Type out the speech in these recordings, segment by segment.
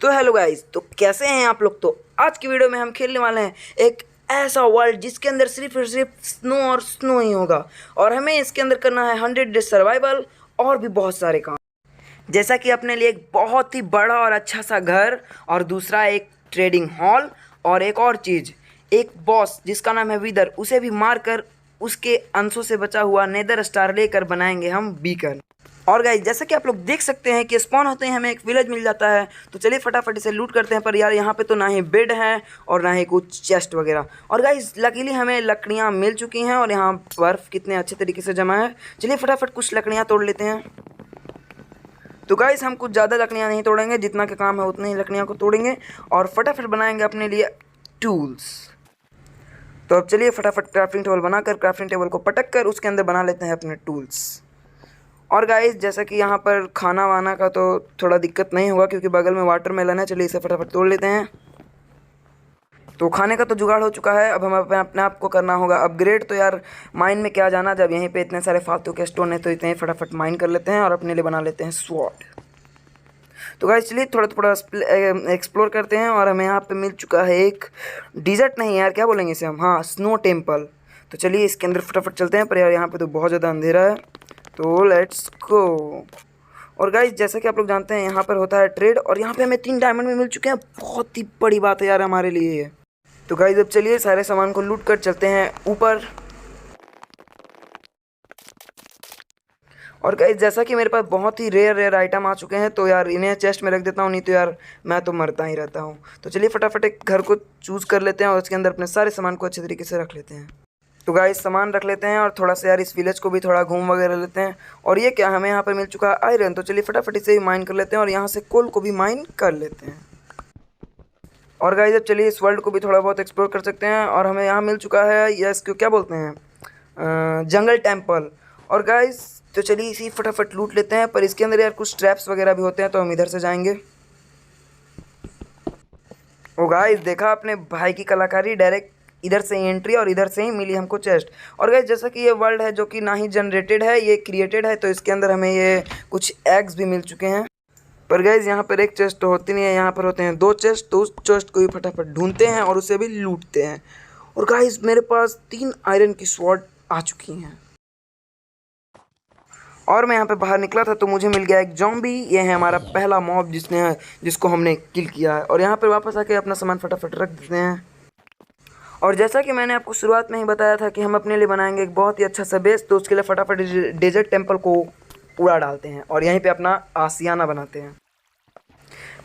तो hello guys, तो कैसे हैं आप लोग। तो आज की वीडियो में हम खेलने वाले हैं एक ऐसा वर्ल्ड जिसके अंदर सिर्फ और सिर्फ स्नो और स्नो ही होगा और हमें इसके अंदर करना है 100 डेज सर्वाइवल और भी बहुत सारे काम। जैसा कि अपने लिए एक बहुत ही बड़ा और अच्छा सा घर और दूसरा एक ट्रेडिंग हॉल और एक और चीज़, एक बॉस जिसका नाम है विदर, उसे भी मार कर उसके अंशों से बचा हुआ नेदर स्टार लेकर बनाएंगे हम बीकन। और गाइस, जैसा कि आप लोग देख सकते हैं कि स्पॉन होते हैं हमें एक विलेज मिल जाता है। तो चलिए फटाफट इसे लूट करते हैं। पर यार यहाँ पे तो ना ही बेड है और ना ही कुछ चेस्ट वगैरह। और गाइस लकीली हमें लकड़ियाँ मिल चुकी हैं और यहाँ बर्फ़ कितने अच्छे तरीके से जमा है। चलिए फटाफट कुछ लकड़ियाँ तोड़ लेते हैं। तो गाइस हम कुछ ज़्यादा लकड़ियाँ नहीं तोड़ेंगे, जितना का काम है उतनी ही लकड़ियाँ को तोड़ेंगे और फटाफट बनाएंगे अपने लिए टूल्स। तो अब चलिए फटाफट क्राफ्टिंग टेबल बनाकर क्राफ्टिंग टेबल को पटक कर उसके अंदर बना लेते हैं अपने टूल्स। और गाइस जैसा कि यहाँ पर खाना वाना का तो थोड़ा दिक्कत नहीं होगा क्योंकि बगल में वाटरमेलन है। चलिए इसे फटाफट तोड़ लेते हैं। तो खाने का तो जुगाड़ हो चुका है, अब हमें अपने आप को करना होगा अपग्रेड। तो यार माइन में क्या जाना, जब यहीं पे इतने सारे फालतू के स्टोन है तो इतने ही फटाफट माइन कर लेते हैं और अपने लिए बना लेते हैं स्वॉर्ड। तो गाइस चलिए थोड़ा थोड़ा एक्सप्लोर करते हैं। और हमें यहाँ पे मिल चुका है एक डिजर्ट, नहीं यार क्या बोलेंगे इसे हम, हाँ स्नो टेम्पल। तो चलिए इसके अंदर फटाफट चलते हैं। पर यार यहाँ पे तो बहुत ज़्यादा अंधेरा है, तो लेट्स गो। और गाइस जैसा कि आप लोग जानते हैं यहाँ पर होता है ट्रेड और यहाँ पे हमें 3 डायमंड भी मिल चुके हैं। बहुत ही बड़ी बात है यार हमारे लिए ये। तो गाइस अब चलिए सारे सामान को लूट कर चलते हैं ऊपर। और गाइस जैसा कि मेरे पास बहुत ही रेयर आइटम आ चुके हैं तो यार इन्हें चेस्ट में रख देता हूँ, नहीं तो यार मैं तो मरता ही रहता हूँ। तो चलिए फटाफट एक घर को चूज़ कर लेते हैं और उसके अंदर अपने सारे सामान को अच्छे तरीके से रख लेते हैं। तो गाइस सामान रख लेते हैं और थोड़ा सा यार इस विलेज को भी थोड़ा घूम वगैरह लेते हैं। और ये क्या, हमें यहाँ पर मिल चुका है आयरन। तो चलिए फटाफट इसे भी माइन कर लेते हैं और यहाँ से कोल को भी माइन कर लेते हैं। और गाइस अब चलिए इस वर्ल्ड को भी थोड़ा बहुत एक्सप्लोर कर सकते हैं। और हमें यहाँ मिल चुका है यस क्यों क्या बोलते हैं जंगल टेम्पल। और गाइस तो चलिए इसी फटाफट लूट लेते हैं। पर इसके अंदर यार कुछ ट्रैप्स वगैरह भी होते हैं तो हम इधर से जाएंगे। ओ गाइस देखा अपने भाई की कलाकारी, डायरेक्ट इधर से ही एंट्री और इधर से ही मिली हमको चेस्ट। और गाइस जैसा कि ये वर्ल्ड है जो कि ना ही जनरेटेड है, ये क्रिएटेड है, तो इसके अंदर हमें ये कुछ एग्स भी मिल चुके हैं। पर गाइस यहाँ पर एक चेस्ट तो होती नहीं है, यहाँ पर होते हैं 2 चेस्ट। तो उस चेस्ट को भी फटाफट ढूंढते हैं और उसे भी लूटते हैं। और गाइस मेरे पास 3 आयरन की स्वॉर्ड आ चुकी हैं। और मैं यहाँ पे बाहर निकला था तो मुझे मिल गया एक जॉम्बी। ये है हमारा पहला मॉब जिसको हमने किल किया है। और यहाँ पर वापस आके अपना सामान फटाफट रख देते हैं। और जैसा कि मैंने आपको शुरुआत में ही बताया था कि हम अपने लिए बनाएंगे एक बहुत ही अच्छा सा बेस, तो उसके लिए फटाफट डेजर्ट टेम्पल को पूरा डालते हैं और यहीं पे अपना आशियाना बनाते हैं।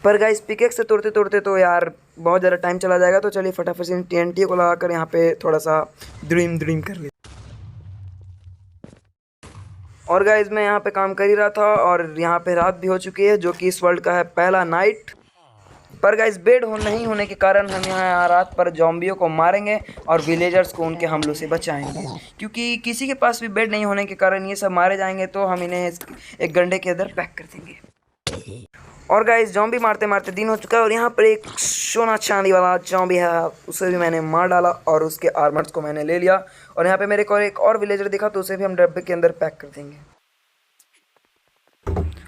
पर गाइस पिकेक्स से तोड़ते तोड़ते तो यार बहुत ज़्यादा टाइम चला जाएगा। तो चलिए फटाफट से TNT को लगाकर यहाँ पे थोड़ा सा ड्रीम कर लेते। और गाइस मैं यहाँ पे काम कर ही रहा था और यहाँ पे रात भी हो चुकी है, जो कि इस वर्ल्ड का है पहला नाइट। पर गाइस बेड नहीं होने के कारण हम यहाँ रात पर जॉम्बियों को मारेंगे और विलेजर्स को उनके हमलों से बचाएंगे, क्योंकि किसी के पास भी बेड नहीं होने के कारण ये सब मारे जाएंगे। तो हम इन्हें एक गंडे के अंदर पैक कर देंगे। और गाइस जॉम्बी मारते मारते दिन हो चुका है और यहाँ पर एक सोना चांदी वाला जॉम्बी है, उसे भी मैंने मार डाला और उसके आर्मर्स को मैंने ले लिया। और यहाँ पे मेरे को एक और विलेजर दिखा तो उसे भी हम डब्बे के अंदर पैक कर देंगे।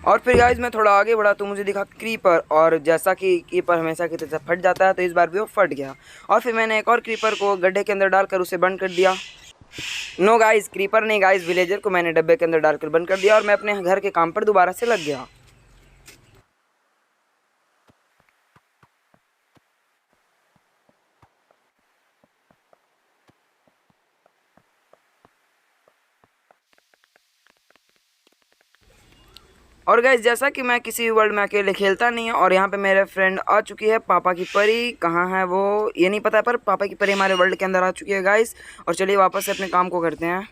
और फिर गाइस मैं थोड़ा आगे बढ़ा तो मुझे दिखा क्रीपर। और जैसा कि क्रीपर हमेशा की तरह फट जाता है तो इस बार भी वो फट गया। और फिर मैंने एक और क्रीपर को गड्ढे के अंदर डालकर उसे बंद कर दिया। नो गाइस क्रीपर नहीं गाइस, विलेजर को मैंने डब्बे के अंदर डालकर बंद कर दिया और मैं अपने घर के काम पर दोबारा से लग गया। और गाइस जैसा कि मैं किसी वर्ल्ड में अकेले खेलता नहीं है और यहाँ पे मेरे फ्रेंड आ चुकी है पापा की परी। कहाँ है वो ये नहीं पता, पर पापा की परी हमारे वर्ल्ड के अंदर आ चुकी है गाइस। और चलिए वापस से अपने काम को करते हैं।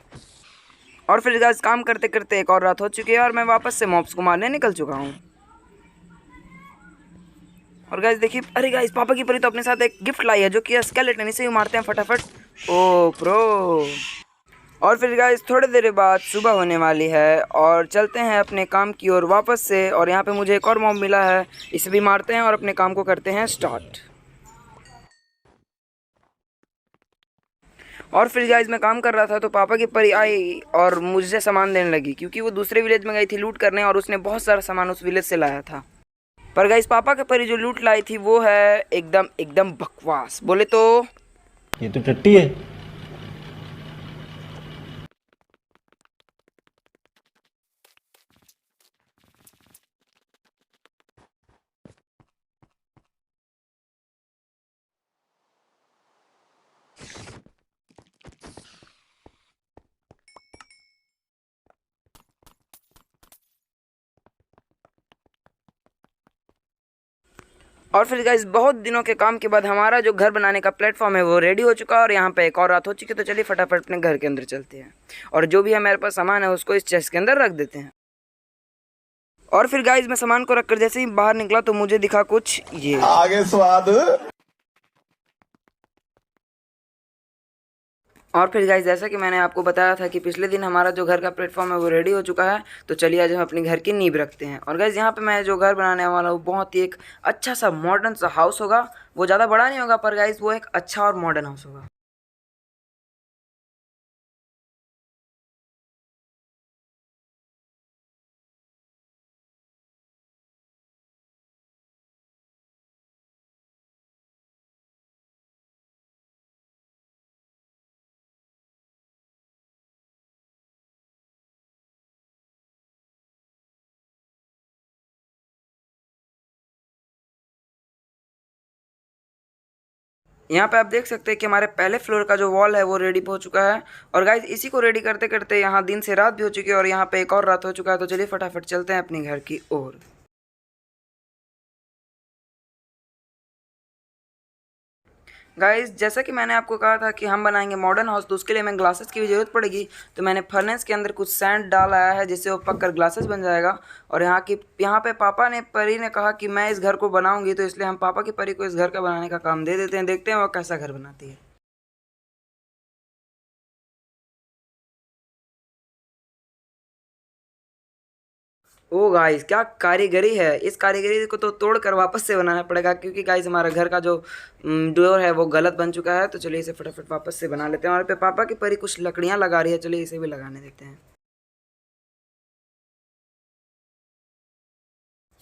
और फिर गाइस काम करते करते एक और रात हो चुकी है और मैं वापस से मॉब्स को मारने निकल चुका हूँ। और गाइस देखिए, अरे गाइस पापा की परी तो अपने साथ एक गिफ्ट लाई है जो कि स्केलेटन, इसे भी मारते हैं फटाफट। ओ प्रो। और फिर गाइस थोड़ी देर बाद सुबह होने वाली है और चलते हैं अपने काम की ओर वापस से। और यहाँ पे मुझे एक और मॉब मिला है, इसे भी मारते हैं और अपने काम को करते हैं स्टार्ट। और फिर गाइस मैं काम कर रहा था तो पापा की परी आई और मुझे सामान देने लगी, क्योंकि वो दूसरे विलेज में गई थी लूट करने और उसने बहुत सारा सामान उस विलेज से लाया था। पर गाइस पापा के परी जो लूट लाई थी वो है एकदम एकदम बकवास बोले तो। ये तो टट्टी है। और फिर गाइस बहुत दिनों के काम के बाद हमारा जो घर बनाने का प्लेटफॉर्म है वो रेडी हो चुका है और यहाँ पे एक और रात हो चुकी है। तो चलिए फटाफट अपने घर के अंदर चलते हैं और जो भी हमारे पास सामान है उसको इस चेस्ट के अंदर रख देते हैं। और फिर गाइस मैं सामान को रखकर जैसे ही बाहर निकला तो मुझे दिखा कुछ ये आगे स्वाद। और फिर गाइस जैसा कि मैंने आपको बताया था कि पिछले दिन हमारा जो घर का प्लेटफॉर्म है वो रेडी हो चुका है। तो चलिए आज हम अपने घर की नींव रखते हैं। और गाइस यहाँ पे मैं जो घर बनाने वाला हूँ बहुत ही एक अच्छा सा मॉडर्न सा हाउस होगा। वो ज़्यादा बड़ा नहीं होगा पर गाइस वो एक अच्छा और मॉडर्न हाउस होगा। यहाँ पे आप देख सकते हैं कि हमारे पहले फ्लोर का जो वॉल है वो रेडी हो चुका है। और गाइज इसी को रेडी करते करते यहाँ दिन से रात भी हो चुकी है और यहाँ पे एक और रात हो चुका है। तो चलिए फटाफट चलते हैं अपने घर की ओर। गाइज जैसा कि मैंने आपको कहा था कि हम बनाएंगे मॉडर्न हाउस तो उसके लिए हमें ग्लासेस की भी ज़रूरत पड़ेगी। तो मैंने फर्नेस के अंदर कुछ सैंड डाल आया है जिससे वो पककर ग्लासेस बन जाएगा। और यहाँ पे पापा ने परी ने कहा कि मैं इस घर को बनाऊंगी तो इसलिए हम पापा की परी को इस घर का बनाने का काम दे देते हैं। देखते हैं वो कैसा घर बनाती है। ओ गाइस क्या कारीगरी है। इस कारीगरी को तो तोड़ कर वापस से बनाना पड़ेगा क्योंकि गाइस हमारा घर का जो डोर है वो गलत बन चुका है। तो चलिए इसे फटाफट वापस से बना लेते हैं। और पे पापा की परी कुछ लकड़ियां लगा रही है, चलिए इसे भी लगाने देते हैं।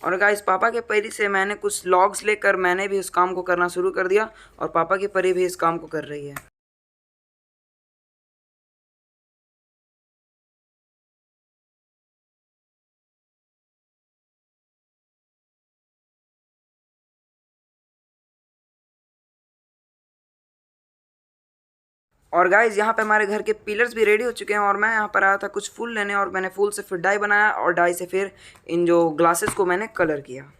और गाइस पापा के परी से मैंने कुछ लॉग्स लेकर मैंने भी इस काम को करना शुरू कर दिया और पापा की परी भी इस काम को कर रही है। और गाइज यहाँ पे हमारे घर के पिलर्स भी रेडी हो चुके हैं और मैं यहाँ पर आया था कुछ फूल लेने और मैंने फूल से फिर डाई बनाया और डाई से फिर इन जो ग्लासेस को मैंने कलर किया।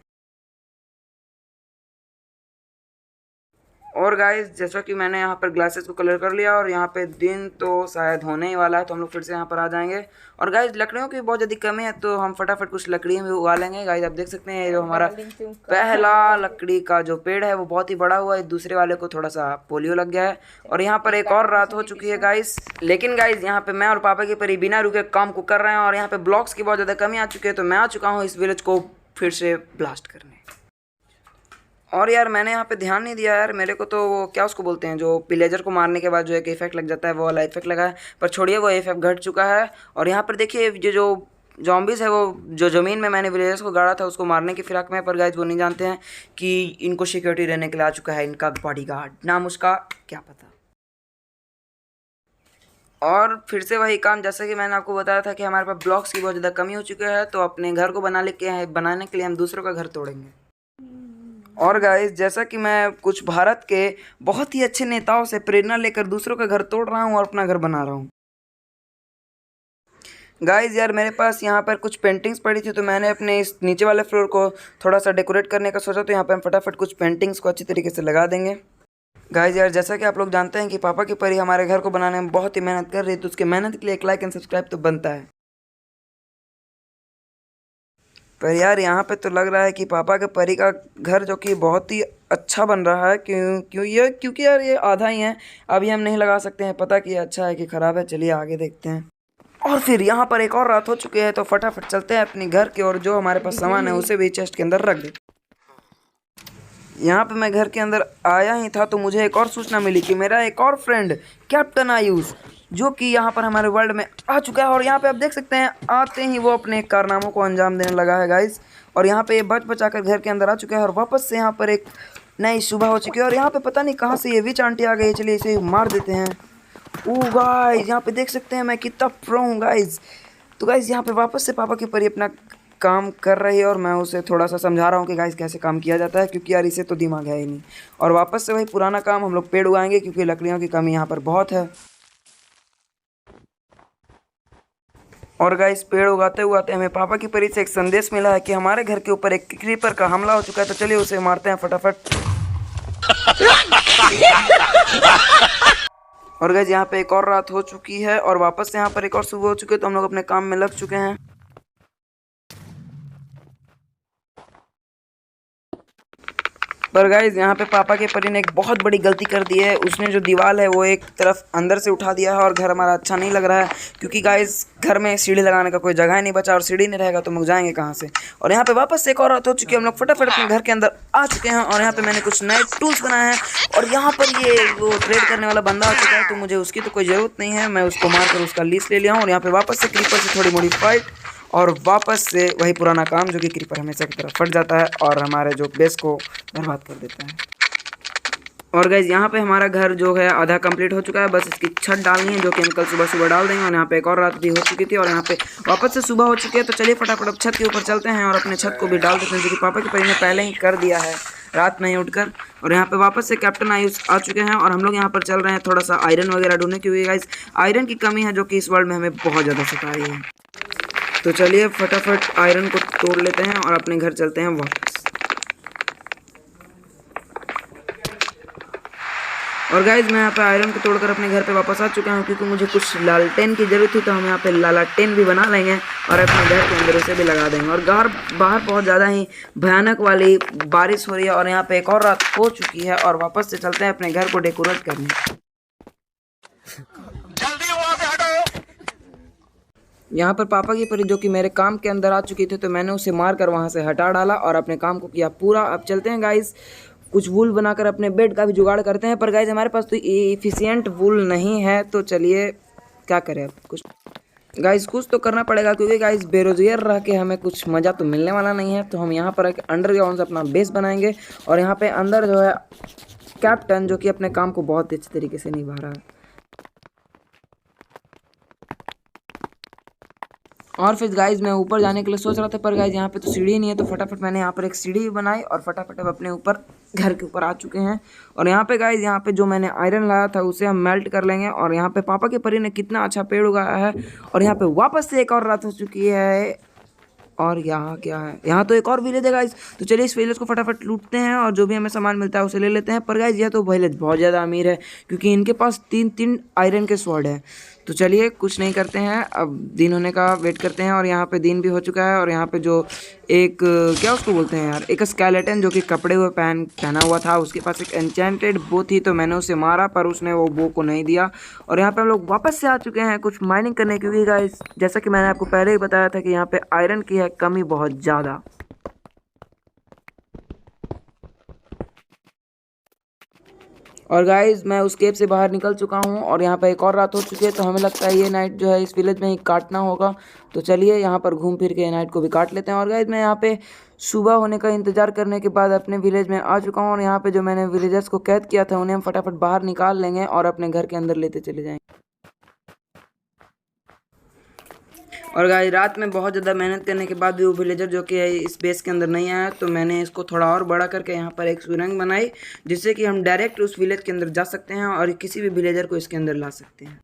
और गाइस जैसा कि मैंने यहाँ पर ग्लासेस को कलर कर लिया और यहाँ पे दिन तो शायद होने ही वाला है तो हम लोग फिर से यहाँ पर आ जाएंगे। और गाइस लकड़ियों की बहुत ज़्यादा कमी है तो हम फटाफट कुछ लकड़ियाँ भी उगा लेंगे। गाइस आप देख सकते हैं ये जो हमारा पहला लकड़ी का जो पेड़ है वो बहुत ही बड़ा हुआ है। दूसरे वाले को थोड़ा सा पोलियो लग गया है। और यहाँ पर एक और रात हो चुकी है गाइस। लेकिन गाइस यहाँ पे मैं और पापा की परी बिना रुके काम को कर रहे हैं और यहाँ पे ब्लॉक्स की बहुत ज़्यादा कमी आ चुकी है। तो मैं आ चुका हूँ इस विलेज को फिर से ब्लास्ट करने। और यार मैंने यहाँ पे ध्यान नहीं दिया यार, मेरे को तो वो क्या उसको बोलते हैं जो पिलेजर को मारने के बाद जो एक इफेक्ट लग जाता है वो वाला इफेक्ट लगा है। पर छोड़िए वो इफेक्ट घट चुका है। और यहाँ पर देखिए जो जॉम्बीज़ है वो जो ज़मीन में मैंने विलेजर्स को गाड़ा था उसको मारने की फिराक में। पर गाइस वो नहीं जानते हैं कि इनको सिक्योरिटी रहने के लिए आ चुका है इनका बॉडीगार्ड, नाम उसका क्या पता। और फिर से वही काम जैसे कि मैंने आपको बताया था कि हमारे पास ब्लॉक्स की बहुत ज़्यादा कमी हो चुकी है। तो अपने घर को बनाने के लिए हम दूसरों का घर तोड़ेंगे। और गाइस जैसा कि मैं कुछ भारत के बहुत ही अच्छे नेताओं से प्रेरणा लेकर दूसरों का घर तोड़ रहा हूँ और अपना घर बना रहा हूँ। गाइस यार मेरे पास यहाँ पर कुछ पेंटिंग्स पड़ी थी तो मैंने अपने इस नीचे वाले फ्लोर को थोड़ा सा डेकोरेट करने का सोचा। तो यहाँ पे हम फटाफट कुछ पेंटिंग्स को अच्छी तरीके से लगा देंगे। गाइस यार जैसा कि आप लोग जानते हैं कि पापा की परी हमारे घर को बनाने में बहुत ही मेहनत कर रही है तो उसके मेहनत के लिए एक लाइक एंड सब्सक्राइब तो बनता है। पर यार यहाँ पे तो लग रहा है कि पापा के परी का घर जो कि बहुत ही अच्छा बन रहा है। क्योंकि यार ये आधा ही है, अभी हम नहीं लगा सकते हैं पता कि ये अच्छा है कि ख़राब है। चलिए आगे देखते हैं। और फिर यहाँ पर एक और रात हो चुकी है तो फटाफट चलते हैं अपने घर की और जो हमारे पास सामान है उसे भी चेस्ट के अंदर रख देते हैं। यहाँ पे मैं घर के अंदर आया ही था तो मुझे एक और सूचना मिली कि मेरा एक और फ्रेंड कैप्टन आयुष जो कि यहाँ पर हमारे वर्ल्ड में आ चुका है। और यहाँ पे आप देख सकते हैं आते ही वो अपने कारनामों को अंजाम देने लगा है गाइस। और यहाँ पे ये बच बचाकर घर के अंदर आ चुका है और वापस से यहाँ पर एक नई सुबह हो चुकी है। और यहाँ पे पता नहीं कहाँ से ये विच आंटी आ गई। चलिए इसे मार देते हैं। ओ गाइस, यहाँ पे देख सकते हैं मैं कितना प्रो हूँ गाइस। तो गाइस यहाँ पे वापस से पापा की परी अपना काम कर रही है और मैं उसे थोड़ा सा समझा रहा हूँ कि गाइस कैसे काम किया जाता है, क्योंकि यार इसे तो दिमाग है ही नहीं। और वापस से वही पुराना काम, हम लोग पेड़ उगाएंगे क्योंकि लकड़ियों की कमी यहाँ पर बहुत है। और गाइस पेड़ उगाते उगाते हमें पापा की परी से एक संदेश मिला है कि हमारे घर के ऊपर एक क्रीपर का हमला हो चुका है। तो चलिए उसे मारते हैं फटाफट। और गाइस यहाँ पे एक और रात हो चुकी है और वापस से यहाँ पर एक और सुबह हो चुकी है। तो हम लोग अपने काम में लग चुके हैं। पर गाइज यहाँ पे पापा के परी ने एक बहुत बड़ी गलती कर दी है। उसने जो दीवार है वो एक तरफ अंदर से उठा दिया है और घर हमारा अच्छा नहीं लग रहा है, क्योंकि गाइज घर में सीढ़ी लगाने का कोई जगह नहीं बचा और सीढ़ी नहीं रहेगा तो हम लोग जाएंगे कहाँ से। और यहाँ पे वापस से एक और रात हो चुकी है। हम लोग फटाफट अपने घर के अंदर आ चुके हैं और यहाँ पे मैंने कुछ नए टूल्स बनाए हैं। और यहाँ पर ये वो ट्रेड करने वाला बंदा आ चुका है, तो मुझे उसकी तो कोई ज़रूरत नहीं है। मैं उसको मारकर उसका लीस ले लिया हूँ। और यहाँ पे वापस से क्रीपर से थोड़ी मोड़ी फाइट और वापस से वही पुराना काम, जो कि क्रीपर हमेशा की तरह फट जाता है और हमारे जो बेस को बर्बाद कर देता है। और गाइज यहाँ पे हमारा घर जो है आधा कंप्लीट हो चुका है, बस इसकी छत डालनी है, जो कि हम कल सुबह सुबह डाल देंगे। और यहाँ पे एक और रात भी हो चुकी थी और यहाँ पे वापस से सुबह हो चुकी है। तो चलिए फटाफट अब छत के ऊपर चलते हैं और अपने छत को भी डाल देते हैं, जो कि पापा की परी ने पहले ही कर दिया है रात में ही उठकर। और यहाँ पे वापस से कैप्टन आयुष आ चुके हैं और हम लोग यहाँ पर चल रहे हैं थोड़ा सा आयरन वगैरह ढूंढने, क्योंकि गाइज आयरन की कमी है जो कि इस वर्ल्ड में हमें बहुत ज़्यादा सता रही है। तो चलिए फटाफट आयरन को तोड़ लेते हैं और अपने घर चलते हैं वापस। और गाइज मैं यहाँ पे आयरन को तोड़कर अपने घर पे वापस आ चुका हूँ, क्योंकि मुझे कुछ लालटेन की ज़रूरत थी। तो हम यहाँ पे लालटेन भी बना लेंगे और अपने घर के अंदर उसे भी लगा देंगे। और बाहर बहुत ज़्यादा ही भयानक वाली बारिश हो रही है और यहाँ पे एक और रात हो चुकी है और वापस से चलते हैं अपने घर को डेकोरेट करने। यहाँ पर पापा की परी जो कि मेरे काम के अंदर आ चुकी थी, तो मैंने उसे मार कर वहाँ से हटा डाला और अपने काम को किया पूरा। अब चलते हैं गाइस, कुछ वूल बनाकर अपने बेड का भी जुगाड़ करते हैं। पर गाइस हमारे पास तो एफिशिएंट वूल नहीं है, तो चलिए क्या करें अब। कुछ तो करना पड़ेगा, क्योंकि गाइस बेरोजगार रह के हमें कुछ मज़ा तो मिलने वाला नहीं है। तो हम यहाँ पर एक अंडरग्राउंड से अपना बेस बनाएंगे और यहाँ पे अंदर जो है कैप्टन, जो कि अपने काम को बहुत अच्छे तरीके से निभा रहा है। और फिर गाइज मैं ऊपर जाने के लिए सोच रहा था, पर गाइज यहाँ पे तो सीढ़ी नहीं है। तो फटाफट मैंने यहाँ पर एक सीढ़ी बनाई और फटाफट अब अपने ऊपर घर के ऊपर आ चुके हैं। और यहाँ पे गाइज यहाँ पे जो मैंने आयरन लाया था उसे हम मेल्ट कर लेंगे। और यहाँ पे पापा के परी ने कितना अच्छा पेड़ उगाया है। और यहाँ पे वापस से एक और रात हो चुकी है। और यहाँ क्या है, यहाँ तो एक और विलेज है गाइज। तो चलिए इस विलेज को फटाफट लूटते हैं और जो भी हमें सामान मिलता है उसे ले लेते हैं। पर गाइज यह तो विलेज बहुत ज़्यादा अमीर है, क्योंकि इनके पास तीन आयरन के स्वॉर्ड है। तो चलिए कुछ नहीं करते हैं, अब दिन होने का वेट करते हैं। और यहाँ पे दिन भी हो चुका है। और यहाँ पे जो एक क्या उसको बोलते हैं यार, एक स्केलेटन जो कि कपड़े हुए पहना हुआ था, उसके पास एक एन्चेंटेड बो थी। तो मैंने उसे मारा, पर उसने वो बो को नहीं दिया। और यहाँ पे हम लोग वापस से आ चुके हैं कुछ माइनिंग करने, क्योंकि गाइस जैसा कि मैंने आपको पहले ही बताया था कि यहाँ पे आयरन की है कमी बहुत ज़्यादा। और गाइज मैं उस केव से बाहर निकल चुका हूँ और यहाँ पे एक और रात हो चुकी है। तो हमें लगता है ये नाइट जो है इस विलेज में ही काटना होगा। तो चलिए यहाँ पर घूम फिर के नाइट को भी काट लेते हैं। और गाइज मैं यहाँ पे सुबह होने का इंतज़ार करने के बाद अपने विलेज में आ चुका हूँ। और यहाँ पे जो मैंने विलेजर्स को कैद किया था उन्हें हम फटाफट बाहर निकाल लेंगे और अपने घर के अंदर लेते चले जाएंगे। और गाइस रात में बहुत ज़्यादा मेहनत करने के बाद भी वो विलेजर जो कि इस बेस के अंदर नहीं आया, तो मैंने इसको थोड़ा और बड़ा करके यहाँ पर एक सुरंग बनाई, जिससे कि हम डायरेक्ट उस विलेज के अंदर जा सकते हैं और किसी भी विलेजर को इसके अंदर ला सकते हैं।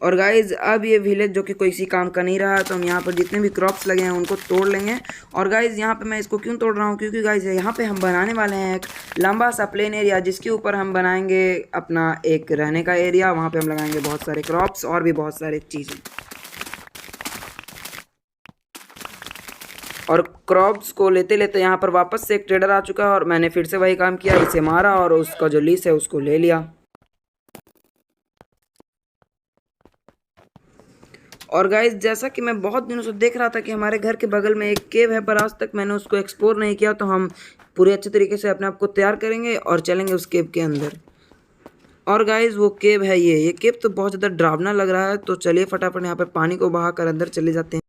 और गाइज अब ये विलेज जो कि कोई इसी काम का नहीं रहा, तो हम यहाँ पर जितने भी क्रॉप्स लगे हैं उनको तोड़ लेंगे। और गाइज यहाँ पे मैं इसको क्यों तोड़ रहा हूँ, क्योंकि गाइज यहाँ पे हम बनाने वाले हैं एक लंबा सा प्लेन एरिया, जिसके ऊपर हम बनाएंगे अपना एक रहने का एरिया। वहाँ पे हम लगाएंगे बहुत सारे क्रॉप्स और भी बहुत सारी चीज़ें। और क्रॉप्स को लेते लेते यहाँ पर वापस से एक ट्रेडर आ चुका है और मैंने फिर से वही काम किया, इसे मारा और उसका जो लीस है उसको ले लिया। और गाइस जैसा कि मैं बहुत दिनों से देख रहा था कि हमारे घर के बगल में एक केव है, पर आज तक मैंने उसको एक्सप्लोर नहीं किया। तो हम पूरे अच्छे तरीके से अपने आप को तैयार करेंगे और चलेंगे उस केव के अंदर। और गाइस वो केव है ये केव तो बहुत ज़्यादा डरावना लग रहा है। तो चलिए फटाफट यहाँ पर पानी को बहा कर अंदर चले जाते हैं।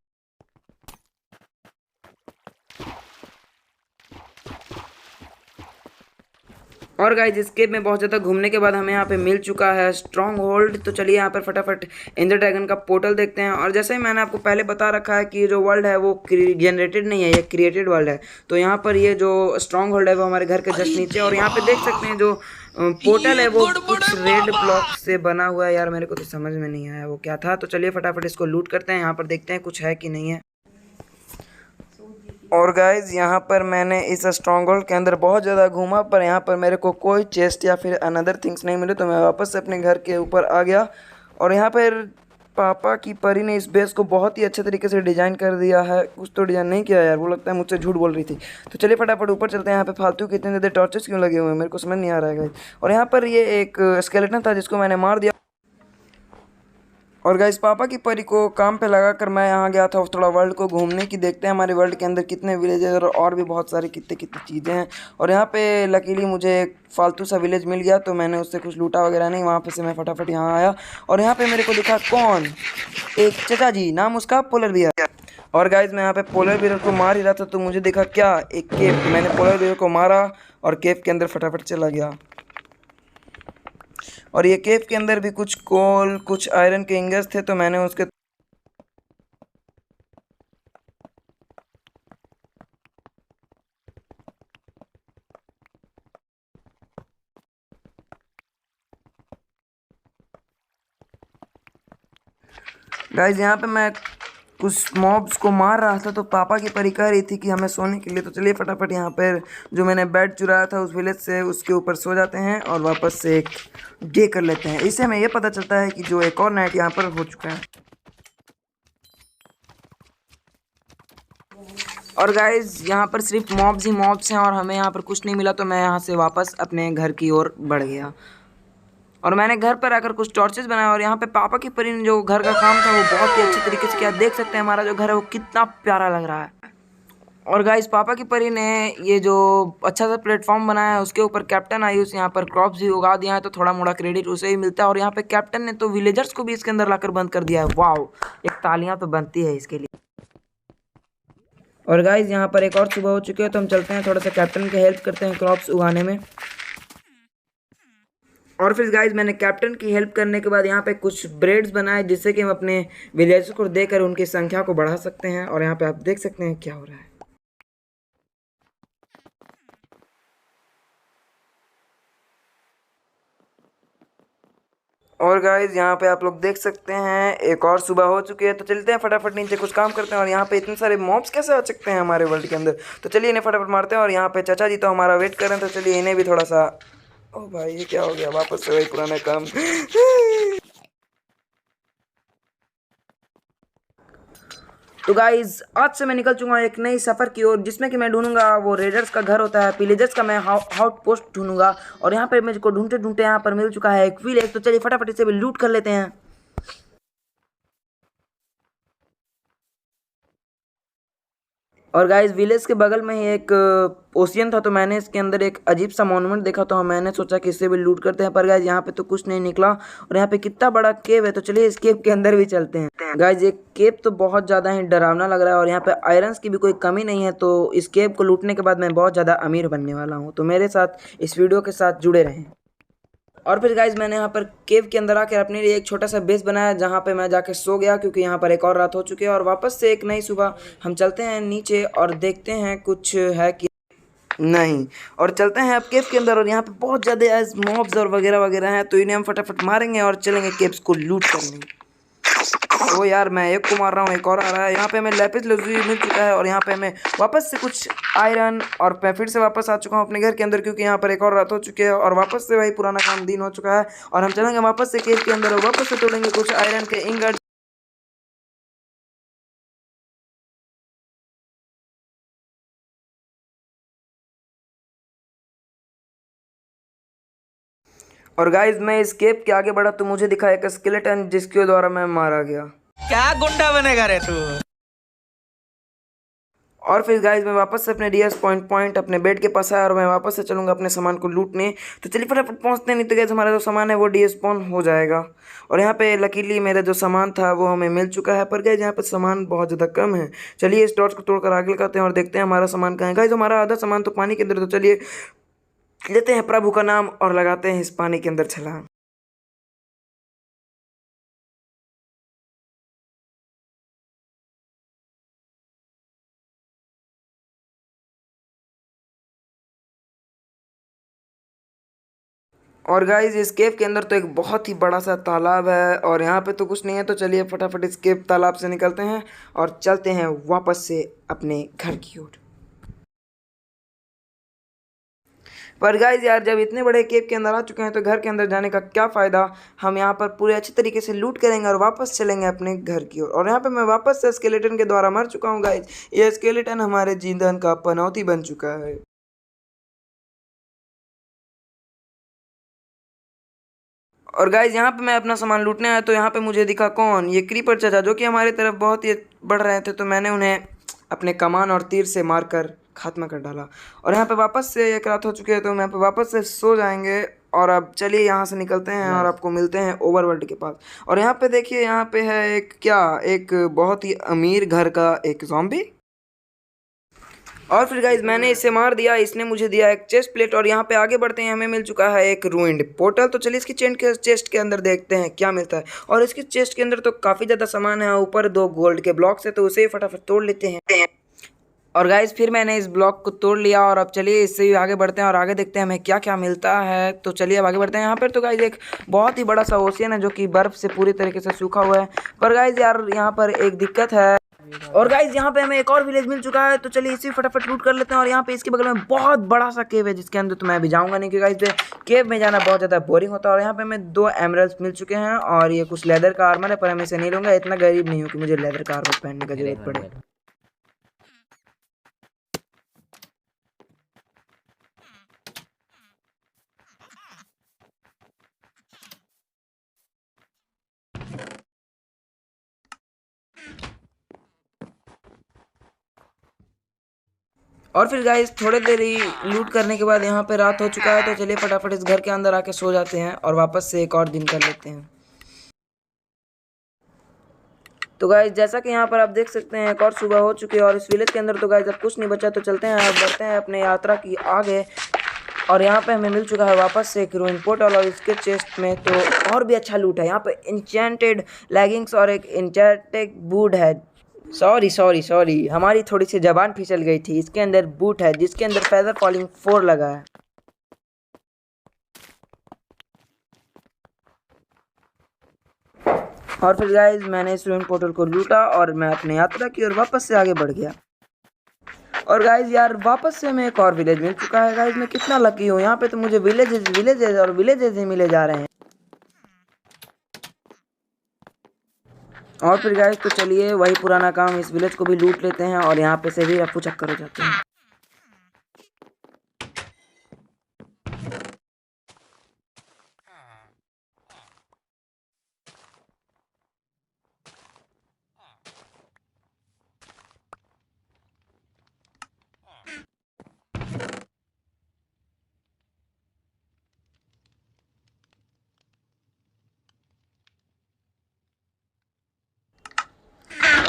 और गाइस इस केव में बहुत ज़्यादा घूमने के बाद हमें यहाँ पे मिल चुका है स्ट्रॉन्ग होल्ड। तो चलिए यहाँ पर फटाफट एंडर ड्रैगन का पोर्टल देखते हैं। और जैसे ही मैंने आपको पहले बता रखा है कि ये जो वर्ल्ड है वो जनरेटेड नहीं है, ये क्रिएटेड वर्ल्ड है। तो यहाँ पर ये जो स्ट्रॉन्ग होल्ड है वो हमारे घर के जस्ट नीचे, और यहाँ पे देख सकते हैं जो पोर्टल है वो कुछ रेड ब्लॉक से बना हुआ है। यार मेरे को तो समझ में नहीं आया वो क्या था। तो चलिए फटाफट इसको लूट करते हैं, यहाँ पर देखते हैं कुछ है कि नहीं है। और गाइज यहाँ पर मैंने इस स्ट्रॉन्ग होल्ड के अंदर बहुत ज़्यादा घूमा, पर यहाँ पर मेरे को कोई चेस्ट या फिर अनदर थिंग्स नहीं मिले। तो मैं वापस से अपने घर के ऊपर आ गया, और यहाँ पर पापा की परी ने इस बेस को बहुत ही अच्छे तरीके से डिज़ाइन कर दिया है। कुछ तो डिज़ाइन नहीं किया यार, वो लगता है मुझसे झूठ बोल रही थी। तो चलिए फटाफट ऊपर चलते हैं। यहाँ पे फालतू के इतने ज़्यादा टॉर्चेस क्यों लगे हुए हैं, मेरे को समझ नहीं आ रहा है गाइज। और यहाँ पर ये एक स्केलेटन था जिसको मैंने मार दिया। और गाइस पापा की परी को काम पे लगा कर मैं यहाँ गया था थोड़ा वर्ल्ड को घूमने की, देखते हैं हमारे वर्ल्ड के अंदर कितने विलेज और भी बहुत सारी कितने कितनी चीज़ें हैं। और यहाँ पे लकीली मुझे एक फालतू सा विलेज मिल गया, तो मैंने उससे कुछ लूटा वगैरह नहीं, वहाँ पे से मैं फटाफट यहाँ आया। और यहाँ पे मेरे को दिखा कौन, एक चचा जी, नाम उसका पोलर बियर। और गाइज मैं यहाँ पे पोलर बियर को मार ही रहा था तो मुझे दिखा क्या, एक केव। तो मैंने पोलर बियर को मारा और केव के अंदर फटाफट चला गया। और ये केव के अंदर भी कुछ कोल, कुछ आयरन के इंगस थे, तो मैंने उसके गाइज यहाँ पे मैं कुछ मॉब्स को मार रहा था, तो पापा की परी कह रही थी कि हमें सोने के लिए। तो चलिए फटाफट यहाँ पर जो मैंने बेड चुराया था उस विलेज से, उसके ऊपर सो जाते हैं और वापस से एक डे कर लेते हैं। इससे हमें ये पता चलता है कि जो एक और नाइट यहाँ पर हो चुका है। और गाइज यहाँ पर सिर्फ मॉब्स ही मॉब्स हैं और हमें यहाँ पर कुछ नहीं मिला, तो मैं यहाँ से वापस अपने घर की ओर बढ़ गया। और मैंने घर पर आकर कुछ टॉर्चेस बनाए, और यहाँ पे पापा की परी ने जो घर का काम था वो बहुत ही अच्छे तरीके से किया। देख सकते हैं हमारा जो घर है वो कितना प्यारा लग रहा है। और गाइस पापा की परी ने ये जो अच्छा सा प्लेटफॉर्म बनाया है उसके ऊपर कैप्टन आयुष यहाँ पर क्रॉप्स भी उगा दिया है, तो थोड़ा मोड़ा क्रेडिट उसे ही मिलता है। और यहाँ पे कैप्टन ने तो विलेजर्स को भी इसके अंदर लाकर बंद कर दिया है। वाह, एक तालियां तो बनती है इसके लिए। और गाइज यहाँ पर एक और सुबह हो चुकी है, तो हम चलते हैं थोड़ा सा कैप्टन की हेल्प करते हैं क्रॉप्स उगाने में। और फिर गाइज मैंने कैप्टन की हेल्प करने के बाद यहाँ पे कुछ ब्रेड्स बनाए, जिससे कि हम अपने विलेजर्स को देकर उनकी संख्या को बढ़ा सकते हैं। और यहाँ पे आप देख सकते हैं क्या हो रहा है। और गाइज यहाँ पे आप लोग देख सकते हैं एक और सुबह हो चुकी है, तो चलते हैं फटाफट नीचे कुछ काम करते हैं। और यहाँ पे इतने सारे मॉब्स कैसे आ सकते हैं हमारे वर्ल्ड के अंदर, तो चलिए इन्हें फटाफट मारते हैं। और यहाँ पे चाचा जी तो हमारा वेट कर रहे हैं, तो चलिए इन्हें भी थोड़ा सा। ओ भाई ये क्या हो गया, वापस से वही पुराना काम। तो गाइज आज से मैं निकल चुका हूँ एक नई सफ़र की ओर, जिसमें कि मैं ढूंढूंगा वो रेडर्स का घर होता है, पिलेजर्स का मैं आउट पोस्ट ढूंढूंगा। और यहाँ पर मुझको ढूंढते ढूंढते यहाँ पर मिल चुका है एक विलेज, तो चलिए फटाफट इसे भी लूट कर लेते हैं। और गाइस विलेज के बगल में ही एक ओशियन था, तो मैंने इसके अंदर एक अजीब सा मॉन्यूमेंट देखा, तो मैंने सोचा कि इससे भी लूट करते हैं। पर गाइस यहाँ पे तो कुछ नहीं निकला। और यहाँ पे कितना बड़ा केव है, तो चलिए इस केव के अंदर भी चलते हैं। गाइस ये केव तो बहुत ज़्यादा ही डरावना लग रहा है, और यहाँ पे आयरन्स की भी कोई कमी नहीं है। तो इस केव को लूटने के बाद मैं बहुत ज़्यादा अमीर बनने वाला हूँ, तो मेरे साथ इस वीडियो के साथ जुड़े रहें। और फिर गाइज मैंने यहाँ पर केव के अंदर आकर अपने लिए एक छोटा सा बेस बनाया, जहाँ पे मैं जाके सो गया, क्योंकि यहाँ पर एक और रात हो चुकी है। और वापस से एक नई सुबह हम चलते हैं नीचे और देखते हैं कुछ है कि नहीं। और चलते हैं अब केव के अंदर, और यहाँ पे बहुत ज़्यादा मॉब्स और वगैरह वगैरह हैं, तो इन्हें हम फटाफट मारेंगे और चलेंगे केव्स को लूट करने। ओ यार मैं एक को मार रहा हूँ, एक और आ रहा है। यहाँ पे हमें लैपिस lazuli मिल चुका है, और यहाँ पे हमें वापस से कुछ आयरन, और मैं फिर से वापस आ चुका हूँ अपने घर के अंदर, क्योंकि यहाँ पर एक और रात हो चुकी है और वापस से वही पुराना काम दिन हो चुका है। और हम चलेंगे वापस से केव के अंदर और वापस से तोड़ेंगे कुछ आयरन के इंगट। और गाइज मैं इस केव के आगे बढ़ा तो मुझे दिखा एक स्केलेटन, जिसके द्वारा मैं मारा गया। क्या गुंडा बनेगा रे तू। और फिर गाइज मैं वापस से अपने डीएस पॉइंट अपने बेड के पास आया, और मैं वापस से चलूँगा अपने सामान को लूटने। तो चलिए फटाफट पहुँचते हैं, नहीं तो गाइज हमारा जो सामान है वो डीस्पॉन हो जाएगा। और यहाँ पे लकीली मेरा जो सामान था वो हमें मिल चुका है, पर गाइज यहाँ पे सामान बहुत ज़्यादा कम है। चलिए इस टॉर्च को तोड़कर आगे लगाते हैं और देखते हैं हमारा सामान कहाँ है। गाइज हमारा आधा सामान तो पानी के अंदर, तो चलिए लेते हैं प्रभु का नाम और लगाते हैं इस पानी के अंदर छलांग। और गाइज इस केव के अंदर तो एक बहुत ही बड़ा सा तालाब है और यहाँ पे तो कुछ नहीं है, तो चलिए फटाफट इस केव तालाब से निकलते हैं और चलते हैं वापस से अपने घर की ओर। पर गाइज यार जब इतने बड़े केव के अंदर आ चुके हैं तो घर के अंदर जाने का क्या फ़ायदा। हम यहाँ पर पूरे अच्छे तरीके से लूट करेंगे और वापस चलेंगे अपने घर की ओर। और यहाँ पे मैं वापस से स्केलेटन के द्वारा मर चुका हूँ गाइज। ये स्केलेटन हमारे जीवन का पनौती बन चुका है। और गाइज यहाँ पे मैं अपना सामान लूटने आया तो यहाँ पे मुझे दिखा कौन, ये क्रीपर चाचा, जो कि हमारी तरफ बहुत ही बढ़ रहे थे। तो मैंने उन्हें अपने कमान और तीर से मारकर खात्मा कर डाला। और यहाँ पे वापस से एक रात हो चुकी है तो हम यहाँ पे वापस से सो जाएंगे। और अब चलिए यहाँ से निकलते हैं और आपको मिलते हैं ओवरवर्ल्ड के पास। और यहाँ पे देखिए, यहाँ पे है एक बहुत ही अमीर घर का एक ज़ॉम्बी। और फिर गाइज मैंने इसे मार दिया, इसने मुझे दिया एक चेस्ट प्लेट। और यहाँ पे आगे बढ़ते हैं, हमें मिल चुका है एक रूइंड पोर्टल। तो चलिए इसकी चेस्ट के अंदर देखते हैं क्या मिलता है। और इसकी चेस्ट के अंदर तो काफ़ी ज़्यादा सामान है, ऊपर 2 गोल्ड के ब्लॉक्स है, तो उसे ही फटाफट तोड़ लेते हैं। और गाइज फिर मैंने इस ब्लॉक को तोड़ लिया और अब चलिए इससे भी आगे बढ़ते हैं और आगे देखते हैं हमें क्या क्या मिलता है। तो चलिए अब आगे बढ़ते हैं। यहाँ पर तो गाइज एक बहुत ही बड़ा सा ओशियन है जो कि बर्फ़ से पूरी तरीके से सूखा हुआ है। पर गाइज यार यहाँ पर एक दिक्कत है। और गाइज यहाँ पे हमें एक और विलेज मिल चुका है, तो चलिए इसी फटाफट लूट कर लेते हैं। और यहाँ पे इसके बगल में बहुत बड़ा सा केव है जिसके अंदर तो मैं अभी जाऊँगा नहीं, क्योंकि गाइज केव में जाना बहुत ज़्यादा बोरिंग होता है। और यहाँ पे हमें 2 एमरल्ड्स मिल चुके हैं और ये कुछ लेदर का आर्मर है, पर मैं इसे नहीं लूँगा। इतना गरीब नहीं हूँ कि मुझे लेदर का आर्मर पहनने का जरूरत पड़े। और फिर गाइस थोड़ी देर ही लूट करने के बाद यहाँ पे रात हो चुका है, तो चलिए फटाफट इस घर के अंदर आके सो जाते हैं और वापस से एक और दिन कर लेते हैं। तो गाइस जैसा कि यहाँ पर आप देख सकते हैं एक और सुबह हो चुकी है और इस विलेज के अंदर तो गाइस अब कुछ नहीं बचा। तो चलते हैं, अब बढ़ते हैं अपने यात्रा की आगे। और यहाँ पे हमें मिल चुका है वापस से एक रूइन पोर्टल और इसके चेस्ट में तो और भी अच्छा लूट है। यहाँ पे इंचेंटेड लेगिंग्स और एक इंचेंटेड बूट है। सॉरी हमारी थोड़ी सी जबान फिसल गई थी। इसके अंदर बूट है जिसके अंदर फेदर फॉलिंग 4 लगा है। और फिर गाइज मैंने इस रूइन पोर्टल को लूटा और मैं अपनी यात्रा की ओर वापस से आगे बढ़ गया। और गाइज यार वापस से हमें एक और विलेज मिल चुका है। गाइज मैं कितना लकी हूँ, यहाँ पे तो मुझे विलेजेस ही मिले जा रहे हैं। और फिर गाइस तो चलिए वही पुराना काम, इस विलेज को भी लूट लेते हैं और यहाँ पे से भी रफू चक्कर हो जाते हैं।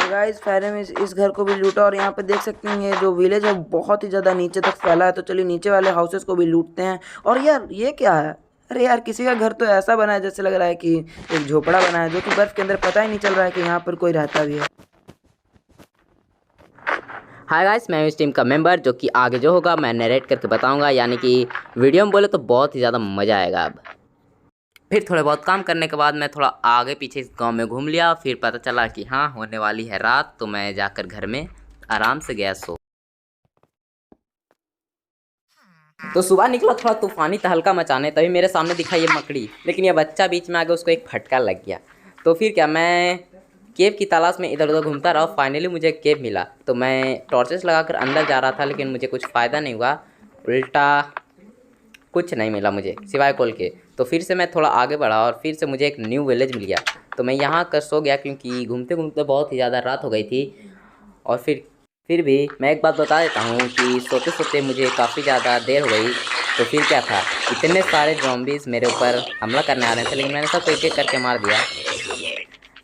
गाइस फैरे में इस घर को भी लूटा और यहाँ पे देख सकते हैं ये जो विलेज है बहुत ही ज़्यादा नीचे तक फैला है। तो चलिए नीचे वाले हाउसेस को भी लूटते हैं। और यार ये क्या है, अरे यार किसी का घर तो ऐसा बना है जैसे लग रहा है कि एक झोपड़ा बना है, जो कि बर्फ़ के अंदर पता ही नहीं चल रहा है कि यहाँ पर कोई रहता भी है। हाय गाइस, मैं इस टीम का मेंबर, जो कि आगे जो होगा मैं नरेट करके बताऊंगा, यानी कि वीडियो में बोले तो बहुत ही ज़्यादा मज़ा आएगा। अब फिर थोड़े बहुत काम करने के बाद मैं थोड़ा आगे पीछे इस गांव में घूम लिया। फिर पता चला कि हाँ होने वाली है रात, तो मैं जाकर घर में आराम से गया सो। तो सुबह निकला थोड़ा तूफानी तहलका मचाने, तभी मेरे सामने दिखा ये मकड़ी, लेकिन ये बच्चा बीच में आ गया, उसको एक फटका लग गया। तो फिर क्या, मैं केव की तलाश में इधर उधर घूमता रहा। फाइनली मुझे एक केव मिला, तो मैं टॉर्चेस लगाकर अंदर जा रहा था, लेकिन मुझे कुछ फ़ायदा नहीं हुआ, उल्टा कुछ नहीं मिला मुझे सिवाय कोल के। तो फिर से मैं थोड़ा आगे बढ़ा और फिर से मुझे एक न्यू विलेज मिल गया। तो मैं यहाँ कर सो गया, क्योंकि घूमते घूमते बहुत ही ज़्यादा रात हो गई थी। और फिर भी मैं एक बात बता देता हूँ कि सोते सोते मुझे काफ़ी ज़्यादा देर हो गई। तो फिर क्या था, इतने सारे ज़ॉम्बीज़ मेरे ऊपर हमला करने आ रहे थे, लेकिन मैंने सबको एक एक करके मार दिया।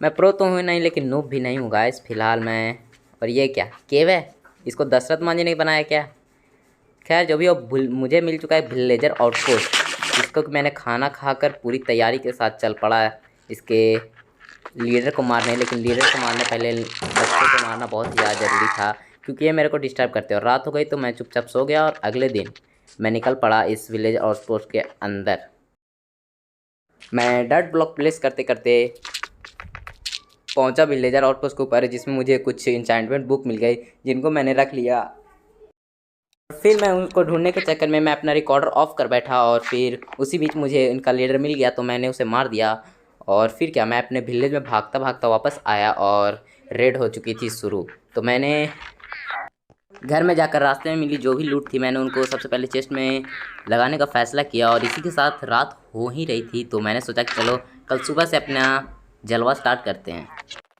मैं प्रो तो हूँ नहीं, लेकिन नूब भी नहीं हूँ गाइस फिलहाल मैं। और ये क्या केव है, इसको दशरथ मांझी ने बनाया क्या? खैर जो भी हो, मुझे मिल चुका है विलेजर आउटपोस्ट, जिसको कि मैंने खाना खाकर पूरी तैयारी के साथ चल पड़ा इसके लीडर को मारने। लेकिन लीडर को मारने पहले बच्चों को मारना बहुत ही ज़्यादा ज़रूरी था, क्योंकि ये मेरे को डिस्टर्ब करते हैं। और रात हो गई तो मैं चुपचाप सो गया और अगले दिन मैं निकल पड़ा इस विलेज आउटपोस्ट के अंदर। मैं डर्ट ब्लॉक प्लेस करते करते पहुंचा विलेजर आउटपोस्ट के ऊपर, जिसमें मुझे कुछ इंचेंटमेंट बुक मिल गई, जिनको मैंने रख लिया। फिर मैं उनको ढूंढने के चक्कर में मैं अपना रिकॉर्डर ऑफ कर बैठा, और फिर उसी बीच मुझे इनका लीडर मिल गया, तो मैंने उसे मार दिया। और फिर क्या, मैं अपने विलेज में भागता भागता वापस आया और रेड हो चुकी थी शुरू। तो मैंने घर में जाकर रास्ते में मिली जो भी लूट थी, मैंने उनको सबसे पहले चेस्ट में लगाने का फ़ैसला किया। और इसी के साथ रात हो ही रही थी, तो मैंने सोचा कि चलो कल सुबह से अपना जलवा स्टार्ट करते हैं।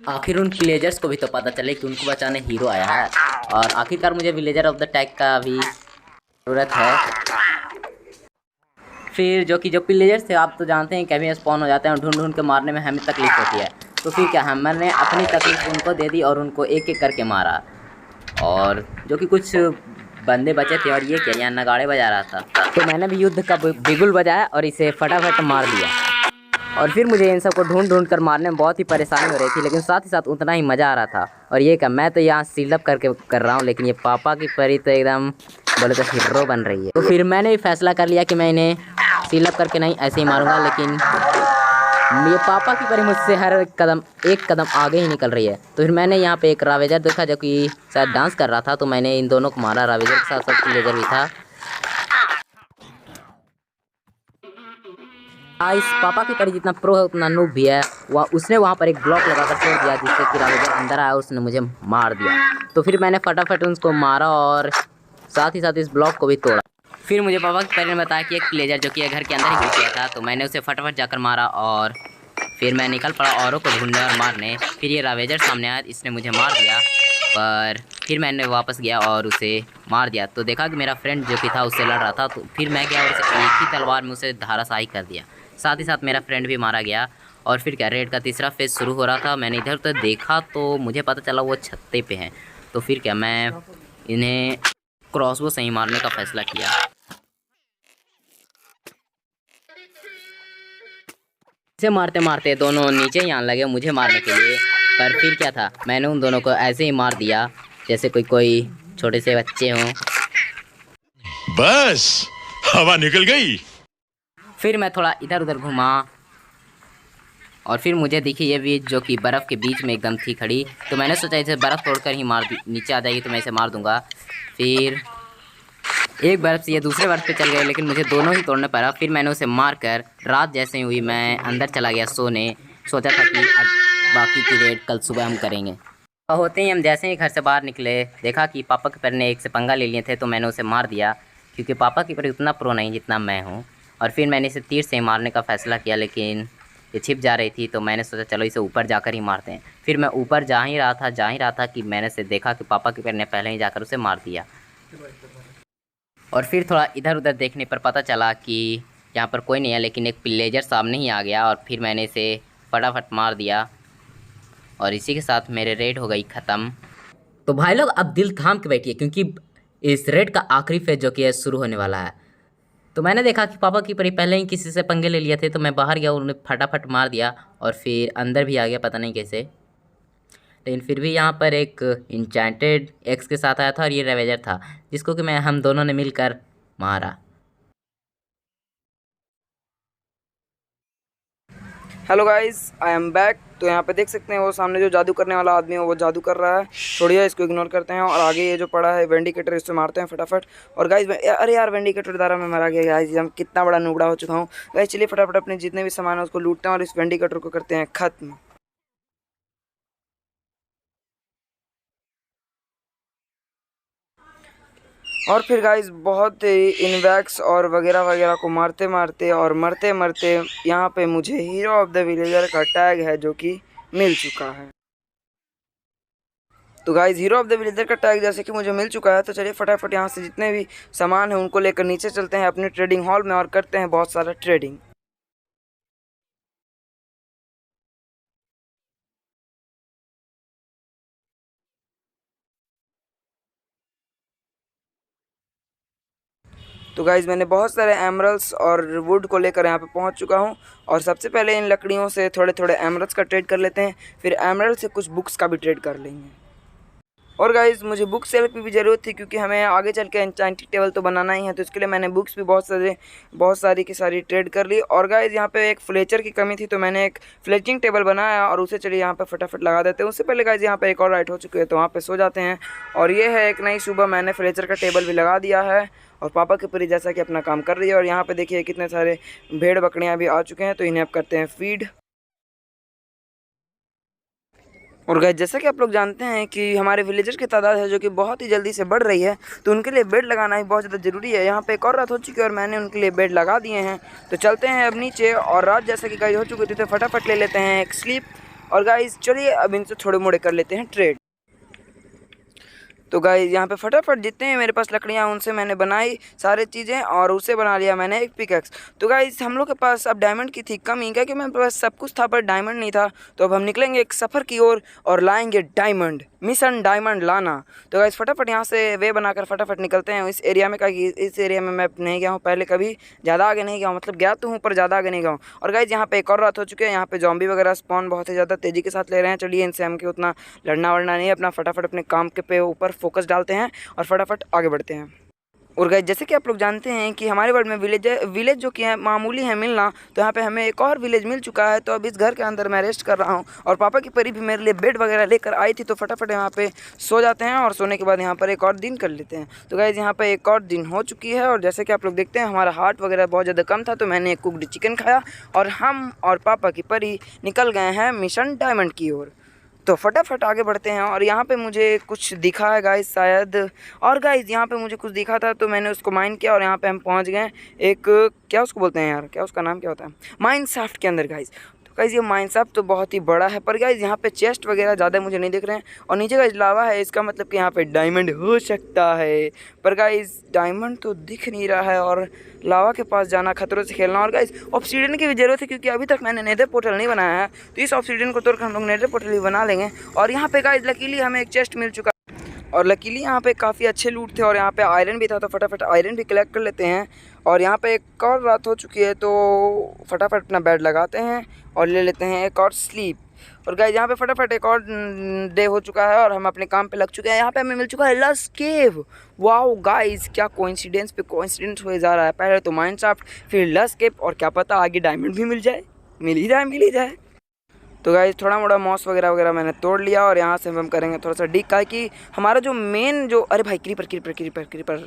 आखिर उन विलेजर्स को भी तो पता चले कि उनको बचाने हीरो आया है, और आखिरकार मुझे विलेजर ऑफ द टैग का भी ज़रूरत है। फिर जो विलेजर्स थे, आप तो जानते हैं कैसे स्पॉन हो जाते हैं, और ढूंढ ढूंढ के मारने में हमें तकलीफ होती है। तो फिर क्या, हमने अपनी तकलीफ उनको दे दी और उनको एक एक करके मारा। और जो कि कुछ बंदे बचे थे, और ये क्या, यहाँ नगाड़े बजा रहा था, तो मैंने भी युद्ध का बिगुल बजाया और इसे फटाफट मार दिया। और फिर मुझे इन सबको ढूंढ ढूंढ कर मारने में बहुत ही परेशानी हो रही थी, लेकिन साथ ही साथ उतना ही मज़ा आ रहा था। और ये क्या, मैं तो यहाँ सीलअप करके कर रहा हूँ, लेकिन ये पापा की परी तो एकदम बोले तो हीरो बन रही है। तो फिर मैंने भी फैसला कर लिया कि मैं इन्हें सीलअप करके नहीं, ऐसे ही मारूंगा। लेकिन ये पापा की परी मुझसे हर एक कदम आगे ही निकल रही है। तो फिर मैंने यहाँ पे एक रावेजर देखा जो कि शायद डांस कर रहा था, तो मैंने इन दोनों को मारा। रावेजर के साथ साथ विलेजर भी था। इस पापा की परी जितना प्रो है उतना नूब भी है। उसने वहाँ पर एक ब्लॉक लगाकर छोड़ दिया, जिससे कि रावेजर अंदर आया, उसने मुझे मार दिया। तो फिर मैंने फटाफट उसको मारा और साथ ही साथ इस ब्लॉक को भी तोड़ा। फिर मुझे पापा की परी ने बताया कि एक विलेजर जो कि घर के अंदर ही घुस गया था, तो मैंने उसे फटाफट जाकर मारा। और फिर मैं निकल पड़ा औरों को ढूंढने और मारने। फिर ये रावेजर सामने आया, इसने मुझे मार दिया, पर फिर मैंने वापस गया और उसे मार दिया। तो देखा कि मेरा फ्रेंड जो कि था उससे लड़ रहा था, तो फिर मैं गया और उसे एक ही तलवार में उसे धाराशाही कर दिया। साथ ही साथ मेरा फ्रेंड भी मारा गया। और फिर क्या, रेड का तीसरा फेज शुरू हो रहा था। मैंने इधर उधर देखा तो मुझे पता चला वो छत्ते पे हैं। तो फिर क्या, मैं इन्हें क्रॉसबो से ही मारने का फैसला किया। इसे मारते मारते दोनों नीचे ही आने लगे मुझे मारने के लिए। पर फिर क्या था, मैंने उन दोनों को ऐसे ही मार दिया जैसे कोई छोटे से बच्चे हों। बस हवा निकल गई। फिर मैं थोड़ा इधर उधर घूमा, और फिर मुझे दिखी ये भी जो कि बर्फ़ के बीच में एकदम थी खड़ी। तो मैंने सोचा इसे बर्फ़ तोड़कर ही नीचे आ जाएगी तो मैं इसे मार दूंगा। फिर एक बर्फ़ से ये दूसरे बर्फ़ पे चल गए, लेकिन मुझे दोनों ही तोड़ने पड़ा। फिर मैंने उसे मार कर रात जैसे ही हुई, मैं अंदर चला गया सोने। सोचा था कि अब बाकी की रेड कल सुबह हम करेंगे। और होते ही हम जैसे ही घर से बाहर निकले, देखा कि पापा के पैर ने एक से पंगा ले लिए थे, तो मैंने उसे मार दिया, क्योंकि पापा की पैर उतना प्रो नहीं जितना मैं हूँ। और फिर मैंने इसे तीर से ही मारने का फ़ैसला किया, लेकिन ये छिप जा रही थी, तो मैंने सोचा चलो इसे ऊपर जाकर ही मारते हैं। फिर मैं ऊपर जा ही रहा था कि मैंने से देखा कि पापा के पैर ने पहले ही जाकर उसे मार दिया। और फिर थोड़ा इधर उधर देखने पर पता चला कि यहाँ पर कोई नहीं है, लेकिन एक विलेजर सामने ही आ गया, और फिर मैंने इसे फटाफट मार दिया। और इसी के साथ मेरे रेड हो गई ख़त्म। तो भाई लोग अब दिल थाम के बैठिए, क्योंकि इस रेड का आखिरी फेज जो कि है शुरू होने वाला है। तो मैंने देखा कि पापा की परी पहले ही किसी से पंगे ले लिए थे, तो मैं बाहर गया, उन्हें फटाफट मार दिया और फिर अंदर भी आ गया, पता नहीं कैसे। लेकिन फिर भी यहाँ पर एक इंचेंटेड एक्स के साथ आया था, और ये रेवेजर था जिसको कि हम दोनों ने मिलकर मारा। Hello guys, I am back. तो यहाँ पे देख सकते हैं वो सामने जो जादू करने वाला आदमी है वो जादू कर रहा है। छोड़िए, इसको इग्नोर करते हैं और आगे ये जो पड़ा है वेंडिकेटर, इससे मारते हैं फटाफट। और गाइस, अरे यार, वेंडिकेटर द्वारा मैं मारा गया। गाइस, हम कितना बड़ा नुबड़ा हो चुका हूँ। गाइस चलिए फटाफट अपने जितने भी सामान है उसको लूटते हैं और इस वेंडिकेटर को करते हैं ख़त्म। और फिर गाइस बहुत इनवैक्स और वगैरह वगैरह को मारते मारते और मरते मरते यहाँ पे मुझे हीरो ऑफ द विलेजर का टैग है जो कि मिल चुका है। तो guys, hero of the villager का टैग जैसे कि मुझे मिल चुका है, तो चलिए फटाफट यहाँ से जितने भी सामान हैं उनको लेकर नीचे चलते हैं अपने ट्रेडिंग हॉल में और करते हैं बहुत सारा ट्रेडिंग। तो गाइज़ मैंने बहुत सारे एमरल्ड्स और वुड को लेकर यहाँ पे पहुँच चुका हूँ। और सबसे पहले इन लकड़ियों से थोड़े थोड़े एमरल्ड्स का ट्रेड कर लेते हैं, फिर एमरल्ड से कुछ बुक्स का भी ट्रेड कर लेंगे। और गाइज़ मुझे बुक सेल की भी ज़रूरत थी, क्योंकि हमें आगे चल के एन्चेंटिंग टेबल तो बनाना ही है, तो इसके लिए मैंने बुक्स भी बहुत सारी की सारी ट्रेड कर ली। और गाइज़ यहाँ पे एक फ्लेचर की कमी थी, तो मैंने एक फ्लेचिंग टेबल बनाया और उसे चलिए यहाँ पे फटाफट लगा देते हैं। उससे पहले गाइज़ यहाँ पे एक और राइट हो चुकी है, तो वहाँ पे सो जाते हैं। और ये है एक नई सुबह, मैंने फ्लेचर का टेबल भी लगा दिया है और पापा की परी जैसा कि अपना काम कर रही है। और यहाँ पे देखिए कितने सारे भेड़ बकरियाँ भी आ चुके हैं, तो इन्हें अब करते हैं फीड। और गाइस जैसा कि आप लोग जानते हैं कि हमारे विलेजर्स की तादाद है जो कि बहुत ही जल्दी से बढ़ रही है, तो उनके लिए बेड लगाना भी बहुत ज़्यादा ज़रूरी है। यहाँ पे एक और रात हो चुकी है और मैंने उनके लिए बेड लगा दिए हैं। तो चलते हैं अब नीचे, और रात जैसा कि गाइस हो चुकी थी, तो फटाफट ले लेते हैं एक स्लीप। और गाइस चलिए अब इनसे थोड़े मोड़े कर लेते हैं ट्रेड। तो गाइस यहाँ पे फटाफट जितने हैं मेरे पास लकड़ियाँ, उनसे मैंने बनाई सारी चीज़ें और उसे बना लिया मैंने एक पिकैक्स। तो गाइस हम लोग के पास अब डायमंड की थी कमी, क्या कि मेरे पास सब कुछ था पर डायमंड नहीं था। तो अब हम निकलेंगे एक सफ़र की ओर और लाएंगे डायमंड, मिशन डायमंड लाना। तो गाइस फटाफट यहाँ से वे बनाकर फटाफट निकलते हैं इस एरिया में, कि इस एरिया में मैं नहीं गया हूँ पहले कभी, ज़्यादा आगे नहीं गया हूँ, मतलब गया तो हूँ पर ज़्यादा आगे नहीं गया हूँ। और गाइस यहाँ पे एक और रात हो चुकी है, यहाँ पे जॉम्बी वगैरह स्पॉन बहुत ही ज़्यादा तेज़ी के साथ ले रहे हैं। चलिए इनसे हमके उतना लड़ना वड़ना नहीं है, अपना फटाफट अपने काम के पे ऊपर फोकस डालते हैं और फटाफट आगे बढ़ते हैं। और गाइस जैसे कि आप लोग जानते हैं कि हमारे वर्ल्ड में विलेज जो कि है मामूली है मिलना, तो यहाँ पे हमें एक और विलेज मिल चुका है। तो अब इस घर के अंदर मैं रेस्ट कर रहा हूँ और पापा की परी भी मेरे लिए बेड वगैरह लेकर आई थी, तो फटाफट यहाँ पे सो जाते हैं और सोने के बाद यहाँ पर एक और दिन कर लेते हैं। तो गाइस यहाँ पे एक और दिन हो चुकी है और जैसे कि आप लोग देखते हैं हमारा हार्ट वगैरह बहुत ज़्यादा कम था, तो मैंने एक कुकड चिकन खाया और हम और पापा की परी निकल गए हैं मिशन डायमंड की ओर। तो फटाफट आगे बढ़ते हैं। और यहाँ पे मुझे कुछ दिखा है गाइस शायद, और गाइस यहाँ पे मुझे कुछ दिखा था तो मैंने उसको माइन किया और यहाँ पे हम पहुँच गए एक, क्या उसको बोलते हैं यार, क्या उसका नाम क्या होता है, माइन शाफ्ट के अंदर गाइस। तो गाइस ये माइन शाफ्ट तो बहुत ही बड़ा है, पर गाइस यहाँ पे चेस्ट वगैरह ज़्यादा मुझे नहीं दिख रहे हैं। और नीचे गाइस लावा है, इसका मतलब कि यहाँ पे डायमंड हो सकता है, पर गाइस डायमंड तो दिख नहीं रहा है और लावा के पास जाना खतरों से खेलना। और गाइस ऑब्सीडियन की भी ज़रूरत है, क्योंकि अभी तक मैंने नेदर पोर्टल नहीं बनाया है, तो इस ऑब्सीडियन को तोड़कर हम लोग नेदर पोर्टल भी बना लेंगे। और यहाँ पे गाइस लकीली हमें एक चेस्ट मिल चुका और लकीली यहाँ पे काफ़ी अच्छे लूट थे और यहाँ पे आयरन भी था, तो फटाफट आयरन भी कलेक्ट कर लेते हैं। और यहाँ पे एक और रात हो चुकी है, तो फटाफट अपना बेड लगाते हैं और ले लेते हैं एक और स्लीप। और गाइस यहाँ पे फटाफट एक और डे हो चुका है और हम अपने काम पे लग चुके हैं। यहाँ पे हमें मिल चुका है लस्ट केव। वाओ गाइस क्या कोइंसिडेंस पे कोइंसिडेंस हुए जा रहा है, पहले तो माइन शाफ्ट फिर लस्ट केव, और क्या पता आगे डायमंड भी मिल ही जाए। तो गाइस थोड़ा मोड़ा मॉस वगैरह मैंने तोड़ लिया और यहाँ से हम करेंगे थोड़ा सा डिग, का कि हमारा जो मेन जो, अरे भाई क्रीपर,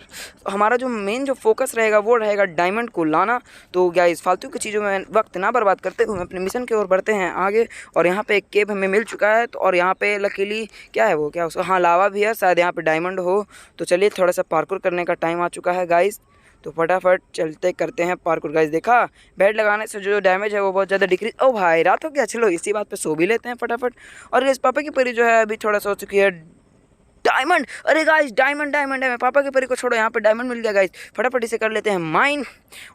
हमारा जो मेन जो फोकस रहेगा वो रहेगा डायमंड को लाना। तो गाइस फालतू की चीज़ों में वक्त ना बर्बाद करते हुए अपने मिशन की ओर बढ़ते हैं आगे। और यहाँ पे एक केव हमें मिल चुका है, तो और यहाँ पे लकीली क्या है वो, क्या उसका, हाँ लावा भी है, शायद यहाँ पे डायमंड हो। तो चलिए थोड़ा सा पार्कोर करने का टाइम आ चुका है गाइस, तो फटाफट चलते करते हैं पार्कोर। गाइस देखा बेड लगाने से जो डैमेज है वो बहुत ज़्यादा डिक्रीज। ओ भाई रात हो गया, चलो इसी बात पे सो भी लेते हैं फटाफट। और गाइस पापा की परी जो है अभी थोड़ा सा हो चुकी है डायमंड। अरे गाइस डायमंड है, मैं पापा की परी को छोड़ो, यहाँ पे डायमंड मिल गया गाइस, फटाफट इसे कर लेते हैं माइन।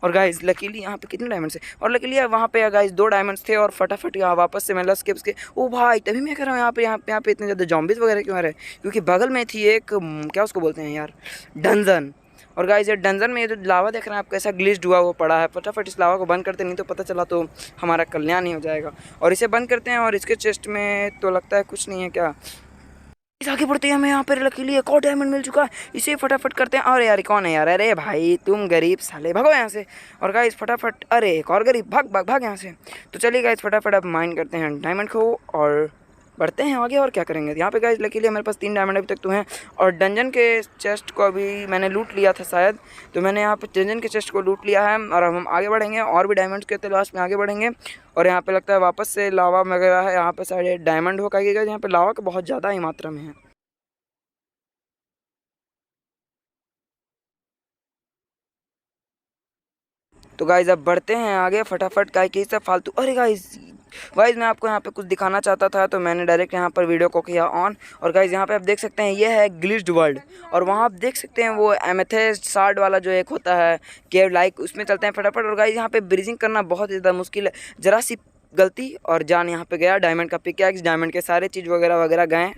और गाइस लकीली यहाँ पे कितने डायमंड्स है, और लकीली वहाँ पे गाइस 2 डायमंड्स थे और फटाफट यहाँ वापस से मैं लस के उसके, ओ भाई तभी मैं कह रहा हूँ यहाँ पे इतने ज़्यादा जॉम्बीज वगैरह क्यों आ रहे हैं, क्योंकि बगल में थी एक, क्या उसको बोलते हैं यार, डंजन। और गाइस ये डंजन में ये जो लावा देख रहे हैं आप कैसा ग्लिच्ड हुआ वो पड़ा है, फटाफट इस लावा को बंद करते, नहीं तो पता चला तो हमारा कल्याण ही हो जाएगा। और इसे बंद करते हैं और इसके चेस्ट में तो लगता है कुछ नहीं है क्या। इस आगे बढ़ते हैं, हमें यहाँ पर लकीली एक और डायमंड मिल चुका है, इसे फटाफट करते हैं। अरे यार कौन है यार, अरे भाई तुम गरीब साले भगो यहाँ से। और गाइस फटाफट, अरे एक और गरीब, भाग यहाँ से। तो चलिए गाइस फटाफट अब माइन करते हैं डायमंड को और बढ़ते हैं आगे। और क्या करेंगे, यहाँ पे गाइस लकीली मेरे पास 3 डायमंड अभी तक तो हैं। और डंजन के चेस्ट को अभी मैंने लूट लिया था शायद, तो मैंने यहाँ पे डंजन के चेस्ट को लूट लिया है और हम आगे बढ़ेंगे और भी डायमंड्स के तलाश में आगे बढ़ेंगे। और यहाँ पे लगता है वापस से लावा वगैरह है, यहाँ पे सारे डायमंड हो कहेगा, यहाँ पे लावा का बहुत ज़्यादा ही मात्रा में है। तो गाइस अब बढ़ते हैं आगे फटाफट, का कि सब फालतू, अरे गाइस मैं आपको यहाँ पे कुछ दिखाना चाहता था, तो मैंने डायरेक्ट यहाँ पर वीडियो को किया ऑन। और गाइस यहाँ पे आप देख सकते हैं ये है ग्लिच्ड वर्ल्ड, और वहाँ आप देख सकते हैं वो एमेथिस्ट शार्ड वाला जो एक होता है केव लाइक, उसमें चलते हैं फटाफट। और गाइस यहाँ पे ब्रीजिंग करना बहुत ज़्यादा मुश्किल है, ज़रा सी गलती और जान यहाँ पे गया। डायमंड का पिकैक्स, डायमंड के सारे चीज़ वगैरह गए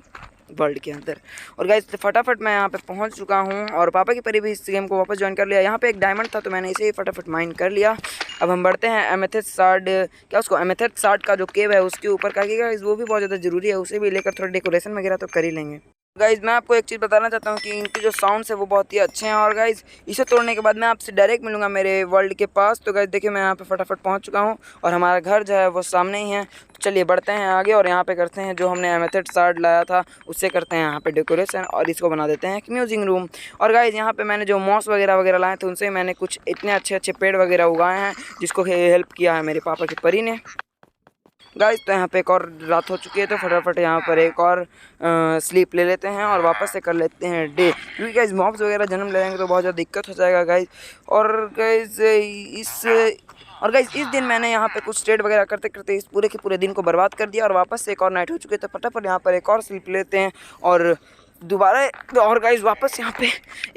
वर्ल्ड के अंदर। और गाइस फटाफट मैं यहाँ पे पहुँच चुका हूँ और पापा की परी भी इस गेम को वापस ज्वाइन कर लिया। यहाँ पे एक डायमंड था तो मैंने इसे ही फटाफट माइन कर लिया। अब हम बढ़ते हैं एमेथिस्ट सार्ड, क्या उसको एमेथिस्ट सार्ड का जो केव है उसके ऊपर का, गाइस वो भी बहुत ज़्यादा ज़रूरी है, उसे भी लेकर थोड़ा डेकोरेशन वगैरह तो कर ही लेंगे। गाइज मैं आपको एक चीज़ बताना चाहता हूँ कि इनके जो साउंड्स है वो बहुत ही अच्छे हैं। और गाइज इसे तोड़ने के बाद मैं आपसे डायरेक्ट मिलूंगा मेरे वर्ल्ड के पास। तो गाइज देखिए मैं यहाँ पे फटाफट पहुँच चुका हूँ और हमारा घर जो है वो सामने ही है। तो चलिए बढ़ते हैं आगे और यहाँ पे करते हैं जो हमने एमेथिस्ट सार्ड लाया था उससे करते हैं यहाँ पे डेकोरेशन और इसको बना देते हैं एक म्यूजिक रूम। और गाइज यहाँ पे मैंने जो मॉस वगैरह लाए थे उनसे मैंने कुछ इतने अच्छे पेड़ वगैरह उगाए हैं जिसको हेल्प किया है मेरे पापा की परी ने। गाइस तो यहाँ पे एक और रात हो चुकी है तो फटाफट यहाँ पर एक और स्लीप ले लेते हैं और वापस से कर लेते हैं डे, क्योंकि गाइस मॉब्स वगैरह जन्म ले लेंगे तो बहुत ज़्यादा दिक्कत हो जाएगा गाइस। और गाइस इस दिन मैंने यहाँ पे कुछ ट्रेड वगैरह करते करते इस पूरे के पूरे दिन को बर्बाद कर दिया और वापस से एक और नाइट हो चुकी है तो फटाफट यहाँ पर एक और स्लीप लेते हैं और दोबारा। और गाइस वापस यहाँ पे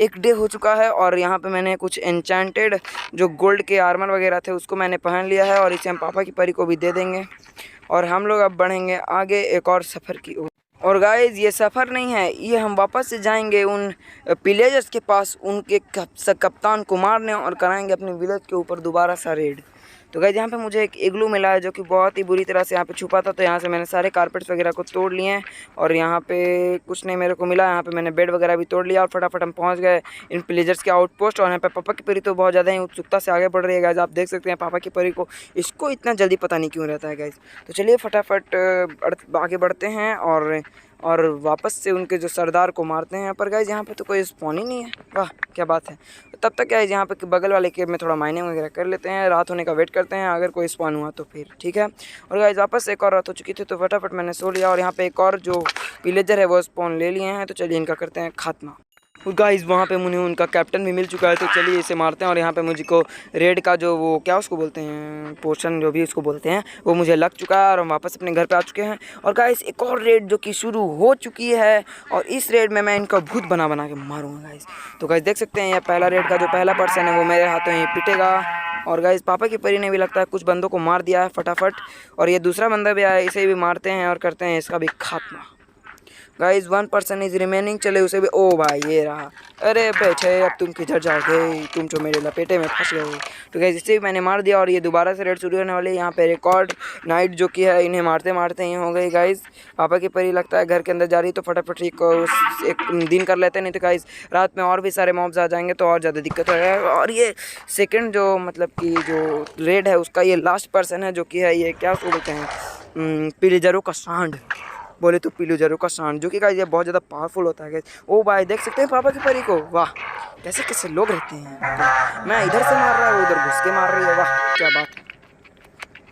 एक डे हो चुका है और यहाँ पे मैंने कुछ एन्चेंटेड जो गोल्ड के आर्मर वगैरह थे उसको मैंने पहन लिया है और इसे हम पापा की परी को भी दे देंगे और हम लोग अब बढ़ेंगे आगे एक और सफ़र की ओर। और गाइस ये सफ़र नहीं है, ये हम वापस से जाएंगे उन पिलेजर्स के पास, उनके कप्तान को मारने और कराएंगे अपने विलेज के ऊपर दोबारा सा रेड। तो गाइस यहाँ पे मुझे एक इग्लू मिला है जो कि बहुत ही बुरी तरह से यहाँ पे छुपा था, तो यहाँ से मैंने सारे कारपेट्स वगैरह को तोड़ लिए हैं और यहाँ पे कुछ नहीं मेरे को मिला। यहाँ पे मैंने बेड वगैरह भी तोड़ लिया और फटाफट हम पहुँच गए इन पिलेजर्स के आउटपोस्ट। और यहाँ पे पापा की परी तो बहुत ज़्यादा ही उत्सुकता से आगे बढ़ रही है गाइस, आप देख सकते हैं पापा की परी को, इसको इतना जल्दी पता नहीं क्यों रहता है गाइस। तो चलिए फटाफट आगे बढ़ते हैं और वापस से उनके जो सरदार को मारते हैं। पर गाइस यहाँ पे तो कोई स्पॉन ही नहीं है, वाह क्या बात है। तब तक गाइस यहाँ पे बगल वाले केव में थोड़ा माइनिंग वगैरह कर लेते हैं, रात होने का वेट करते हैं, अगर कोई स्पॉन हुआ तो फिर ठीक है। और गाइस वापस एक और रात हो चुकी थी तो फटाफट मैंने सो लिया और यहाँ पे एक और जो विलेजर है वो स्पॉन ले लिए हैं, तो चलिए इनका करते हैं खात्मा। और गाइस वहाँ पे मुझे उनका कैप्टन भी मिल चुका है, तो चलिए इसे मारते हैं। और यहाँ पे मुझको रेड का जो वो क्या उसको बोलते हैं, पोशन जो भी उसको बोलते हैं, वो मुझे लग चुका है और हम वापस अपने घर पे आ चुके हैं। और गाइस एक और रेड जो कि शुरू हो चुकी है और इस रेड में मैं इनका भूत बना के मारूंगा गाइस। तो गाइस देख सकते हैं ये पहला रेड का जो पहला पर्सन है वो मेरे हाथों ही पिटेगा। और गाइस पापा की परी ने भी लगता है कुछ बंदों को मार दिया है फटाफट, और ये दूसरा बंदा भी आया, इसे भी मारते हैं और करते हैं इसका भी खात्मा। गाइस 1 पर्सन इज रिमेनिंग, चले उसे भी, ओ भाई ये रहा, अरे बेटे अब तुम किधर जाओगे, तुम जो मेरे लपेटे में फंस गए। तो गाइस इसे भी मैंने मार दिया और ये दोबारा से रेड शुरू होने वाली है। यहाँ पे रिकॉर्ड नाइट जो कि है इन्हें मारते मारते ही हो गई गाइस। पापा की परी लगता है घर के अंदर जा रही, तो फटाफट एक दिन कर लेते हैं, नहीं तो गाइस रात में और भी सारे मॉब्स आ जाएंगे तो और ज़्यादा दिक्कत हो जाएगा। और ये सेकेंड जो मतलब कि जो रेड है उसका ये लास्ट पर्सन है जो कि है ये क्या उसको बोलते हैं, पिलेजरों का सांड बोले तो पिलेजरों का सांड, जो कि गाइस ये बहुत ज़्यादा पावरफुल होता है गाइस। ओ भाई देख सकते हैं पापा की परी को, वाह कैसे कैसे लोग रहते हैं। मैं इधर से मार रहा हूँ उधर घुस के मार रही है, वाह क्या बात है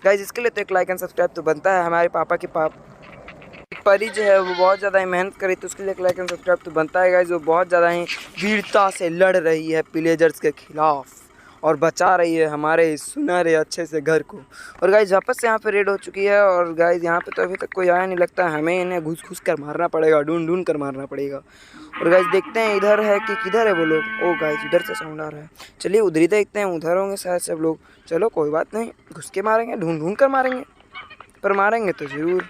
गाइस। इसके लिए तो एक लाइक एंड सब्सक्राइब तो बनता है। हमारे पापा की परी जो है वो बहुत ज़्यादा ही मेहनत करी, तो उसके लिए एक लाइक एंड सब्सक्राइब तो बनता है गाइस। वो बहुत ज़्यादा ही वीरता से लड़ रही है पिलेजर्स के खिलाफ और बचा रही है हमारे सुनहरे अच्छे से घर को। और गाइस वापस से यहाँ पे रेड हो चुकी है और गाइस यहाँ पे तो अभी तक कोई आया नहीं, लगता है हमें इन्हें घुस कर मारना पड़ेगा, ढूंढ कर मारना पड़ेगा। और गाइस देखते हैं इधर है कि किधर है वो लोग। ओ गाइस उधर से साउंड आ रहा है, चलिए उधर ही देखते हैं, उधर होंगे शायद सब लोग। चलो कोई बात नहीं, घुस के मारेंगे, ढूंढ कर मारेंगे, पर मारेंगे तो ज़रूर।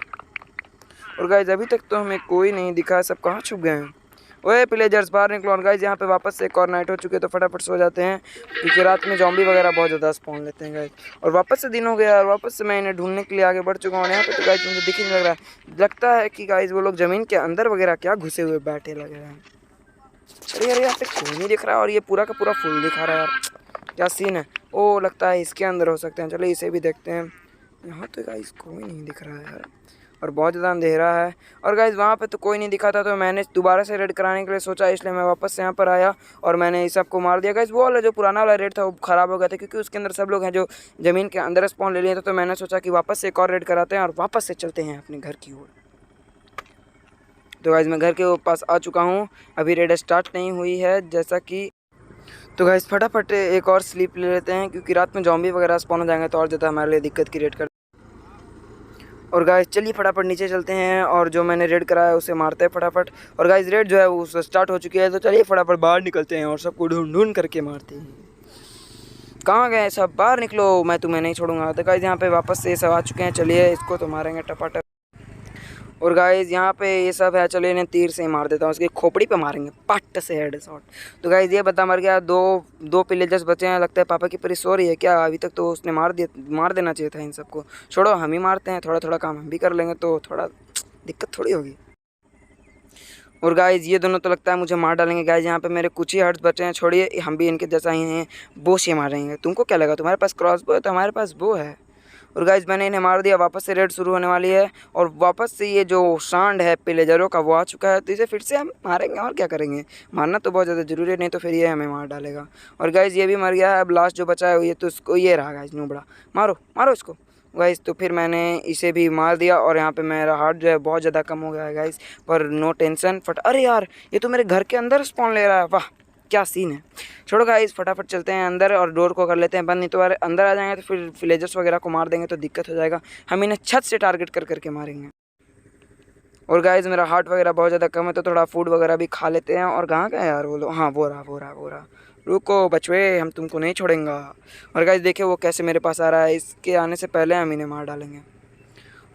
और गाइस अभी तक तो हमें कोई नहीं दिखा, सब कहाँ छुप गए हैं। ओए पिलेजर्स बाहर निकलो। और गाइस यहाँ पे वापस से एक और नाइट हो चुकी है तो फटाफट सो जाते हैं, क्योंकि रात में जॉम्बी वगैरह बहुत ज़्यादा स्पॉन लेते हैं गाइस। और वापस से दिन हो गया और वापस से मैं इन्हें ढूंढने के लिए आगे बढ़ चुका हूँ। यहाँ पे तो गाइस मुझे दिख ही नहीं लग रहा है, लगता है कि गाइस वो लोग ज़मीन के अंदर वगैरह क्या घुसे हुए बैठे लग रहे हैं। अरे यार यहाँ पे कोई नहीं दिख रहा और ये पूरा का पूरा फुल दिखा रहा है यार, क्या सीन है। ओ लगता है इसके अंदर हो सकते हैं, चलो इसे भी देखते हैं। यहाँ तो गाइस कोई नहीं दिख रहा है यार और बहुत ज़्यादा अंधेरा है। और गाइस वहाँ पे तो कोई नहीं दिखा था, तो मैंने दोबारा से रेड कराने के लिए सोचा, इसलिए मैं वापस से यहाँ पर आया और मैंने इस सबको मार दिया। गाइस वो वाला जो पुराना वाला रेड था वो ख़राब हो गया था, क्योंकि उसके अंदर सब लोग हैं जो ज़मीन के अंदर स्पॉन ले लिए थे। तो मैंने सोचा कि वापस से एक और रेड कराते हैं और वापस से चलते हैं अपने घर की ओर। तो गाइस मैं घर के पास आ चुका हूँ, अभी रेड स्टार्ट नहीं हुई है जैसा कि। तो गाइस फटाफट एक और स्लीप ले लेते हैं, क्योंकि रात में जॉम्बी वगैरह स्पॉन हो जाएंगे तो और ज़्यादा हमारे लिए दिक्कत क्रिएट कर। और गाइस चलिए फटाफट नीचे चलते हैं और जो मैंने रेड कराया है उसे मारते हैं फटाफट। और गाइस रेड जो है वो स्टार्ट हो चुकी है, तो चलिए फटाफट बाहर निकलते हैं और सबको ढूंढ करके मारते हैं। कहाँ गए सब, बाहर निकलो, मैं तुम्हें नहीं छोड़ूंगा। तो गाइस यहाँ पे वापस से सब आ चुके हैं, चलिए इसको तो मारेंगे टपाटप। और गाइज यहाँ पे ये सब है, चलो इन्हें तीर से ही मार देता हूँ, उसकी खोपड़ी पे मारेंगे पट से हेड शॉट। तो गाइज ये बता मर गया, दो पिलेजर्स बचे हैं। लगता है पापा की परी सो रही है क्या? अभी तक तो उसने मार देना चाहिए था इन सबको। छोड़ो हम ही मारते हैं, थोड़ा थोड़ा काम हम भी कर लेंगे तो थोड़ा दिक्कत थोड़ी होगी। और गाइज ये दोनों तो लगता है मुझे मार डालेंगे। गाइज यहाँ पे मेरे कुछ ही हर्ट्स बचे हैं, छोड़िए हम भी इनके जैसा ही हैं, बो से मारेंगे। तुमको क्या लगा तुम्हारे पास क्रॉस बो है तो हमारे पास बो है। और गाइज मैंने इन्हें मार दिया, वापस से रेड शुरू होने वाली है और वापस से ये जो सांड है पिलेजरों का वो आ चुका है, तो इसे फिर से हम मारेंगे। और क्या करेंगे, मारना तो बहुत ज़्यादा ज़रूरी है, नहीं तो फिर ये हमें मार डालेगा। और गाइज ये भी मर गया है। अब लास्ट जो बचा है ये तो उसको ये रहा गाइज, नूबड़ा मारो मारो इसको गाइस। तो फिर मैंने इसे भी मार दिया और यहाँ पे मेरा हार्ट जो है बहुत ज़्यादा कम हो गया है गाइस, पर नो टेंशन। अरे यार ये तो मेरे घर के अंदर स्पॉन ले रहा है, वाह क्या सीन है। छोड़ो गाइस फटाफट चलते हैं अंदर और डोर को कर लेते हैं बंद, नहीं तो अंदर आ जाएंगे तो फिर विलेजर्स वगैरह को मार देंगे तो दिक्कत हो जाएगा। हम इन्हें छत से टारगेट कर करके मारेंगे। और गाइस मेरा हार्ट वगैरह बहुत ज़्यादा कम है तो थोड़ा फूड वगैरह भी खा लेते हैं। और कहाँ का है यार वो लोग, हाँ वो रहा। रुको बचवे हम तुमको नहीं छोड़ेंगे। और गाइस देखिए वो कैसे मेरे पास आ रहा है, इसके आने से पहले हम इन्हें मार डालेंगे।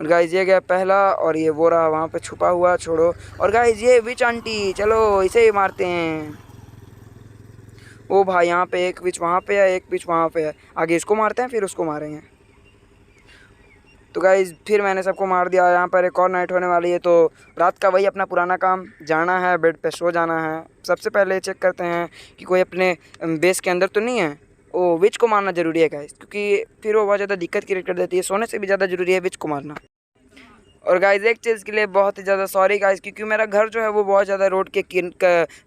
और गाइस ये गया पहला और ये वो रहा वहाँ पे छुपा हुआ, छोड़ो। और गाइस ये विच आंटी, चलो इसे ही मारते हैं। ओ भाई यहाँ पे एक विच वहाँ पे है, एक विच वहाँ पे है, आगे इसको मारते हैं फिर उसको मारेंगे। तो गाइज फिर मैंने सबको मार दिया। यहाँ पर एक और नाइट होने वाली है तो रात का वही अपना पुराना काम, जाना है बेड पे सो जाना है। सबसे पहले चेक करते हैं कि कोई अपने बेस के अंदर तो नहीं है। ओ विच को मारना ज़रूरी है गाइज, क्योंकि फिर वो बहुत ज़्यादा दिक्कत क्रिएट कर देती है, सोने से भी ज़्यादा ज़रूरी है विच को मारना। और गाइज एक चीज़ के लिए बहुत ही ज़्यादा सॉरी गाइज, क्योंकि मेरा घर जो है वो बहुत ज़्यादा रोड के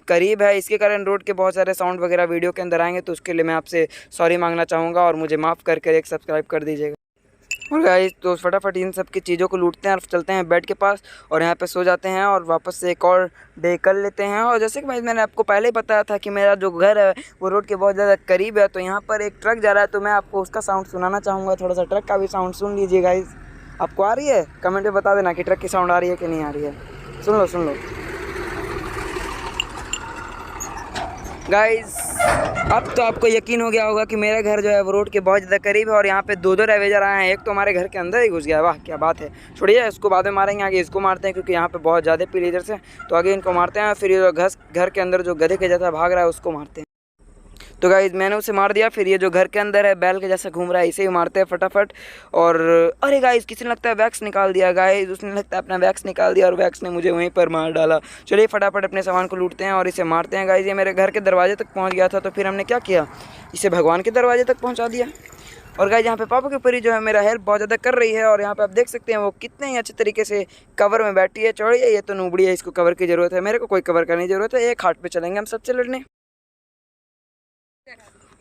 करीब है, इसके कारण रोड के बहुत सारे साउंड वगैरह वीडियो के अंदर आएंगे, तो उसके लिए मैं आपसे सॉरी मांगना चाहूँगा और मुझे माफ़ करके एक सब्सक्राइब कर दीजिएगा। और गाइस तो फटाफट इन सब की चीज़ों को लूटते हैं और चलते हैं बेड के पास और यहाँ पे सो जाते हैं और वापस से एक और डे कर लेते हैं। और जैसे कि भाई मैंने आपको पहले ही बताया था कि मेरा जो घर है वो रोड के बहुत ज़्यादा करीब है, तो यहाँ पर एक ट्रक जा रहा है, तो मैं आपको उसका साउंड सुनाना चाहूँगा। थोड़ा सा ट्रक का भी साउंड सुन लीजिए गाइस। आपको आ रही है? कमेंट में बता देना कि ट्रक की साउंड आ रही है कि नहीं आ रही है। सुन लो गाइस। अब तो आपको यकीन हो गया होगा कि मेरा घर जो है वो रोड के बहुत ज़्यादा करीब है और यहाँ पे दो रेवेजर आए हैं, एक तो हमारे घर के अंदर ही घुस गया। वाह क्या बात है। छोड़िए इसको बाद में मारेंगे, आगे इसको मारते हैं क्योंकि यहाँ पे बहुत ज़्यादा पिलेजर्स हैं, तो आगे इनको मारते हैं। फिर ये जो घर के अंदर जो गधे के जैसा भाग रहा है उसको मारते हैं। तो गाइज मैंने उसे मार दिया। फिर ये जो घर के अंदर है बैल के जैसा घूम रहा है, इसे ही मारते हैं फटाफट। और अरे गाइज किसी ने लगता है वैक्स निकाल दिया गाइज, उसने लगता है अपना वैक्स निकाल दिया और वैक्स ने मुझे वहीं पर मार डाला। चलिए फटाफट अपने सामान को लूटते हैं और इसे मारते हैं गाइज। ये मेरे घर के दरवाजे तक पहुँच गया था, तो फिर हमने क्या किया, इसे भगवान के दरवाजे तक पहुँचा दिया। और गाइज यहाँ पे पापा की परी जो है मेरा हेल्प बहुत ज़्यादा कर रही है और यहाँ पे आप देख सकते हैं वो कितने ही अच्छे तरीके से कवर में बैठी है। छोड़िए ये तो नूबड़ी है, इसको कवर की ज़रूरत है, मेरे को कोई कवर करने की ज़रूरत है। एक हाथ पे चलेंगे हम सबसे लड़ने।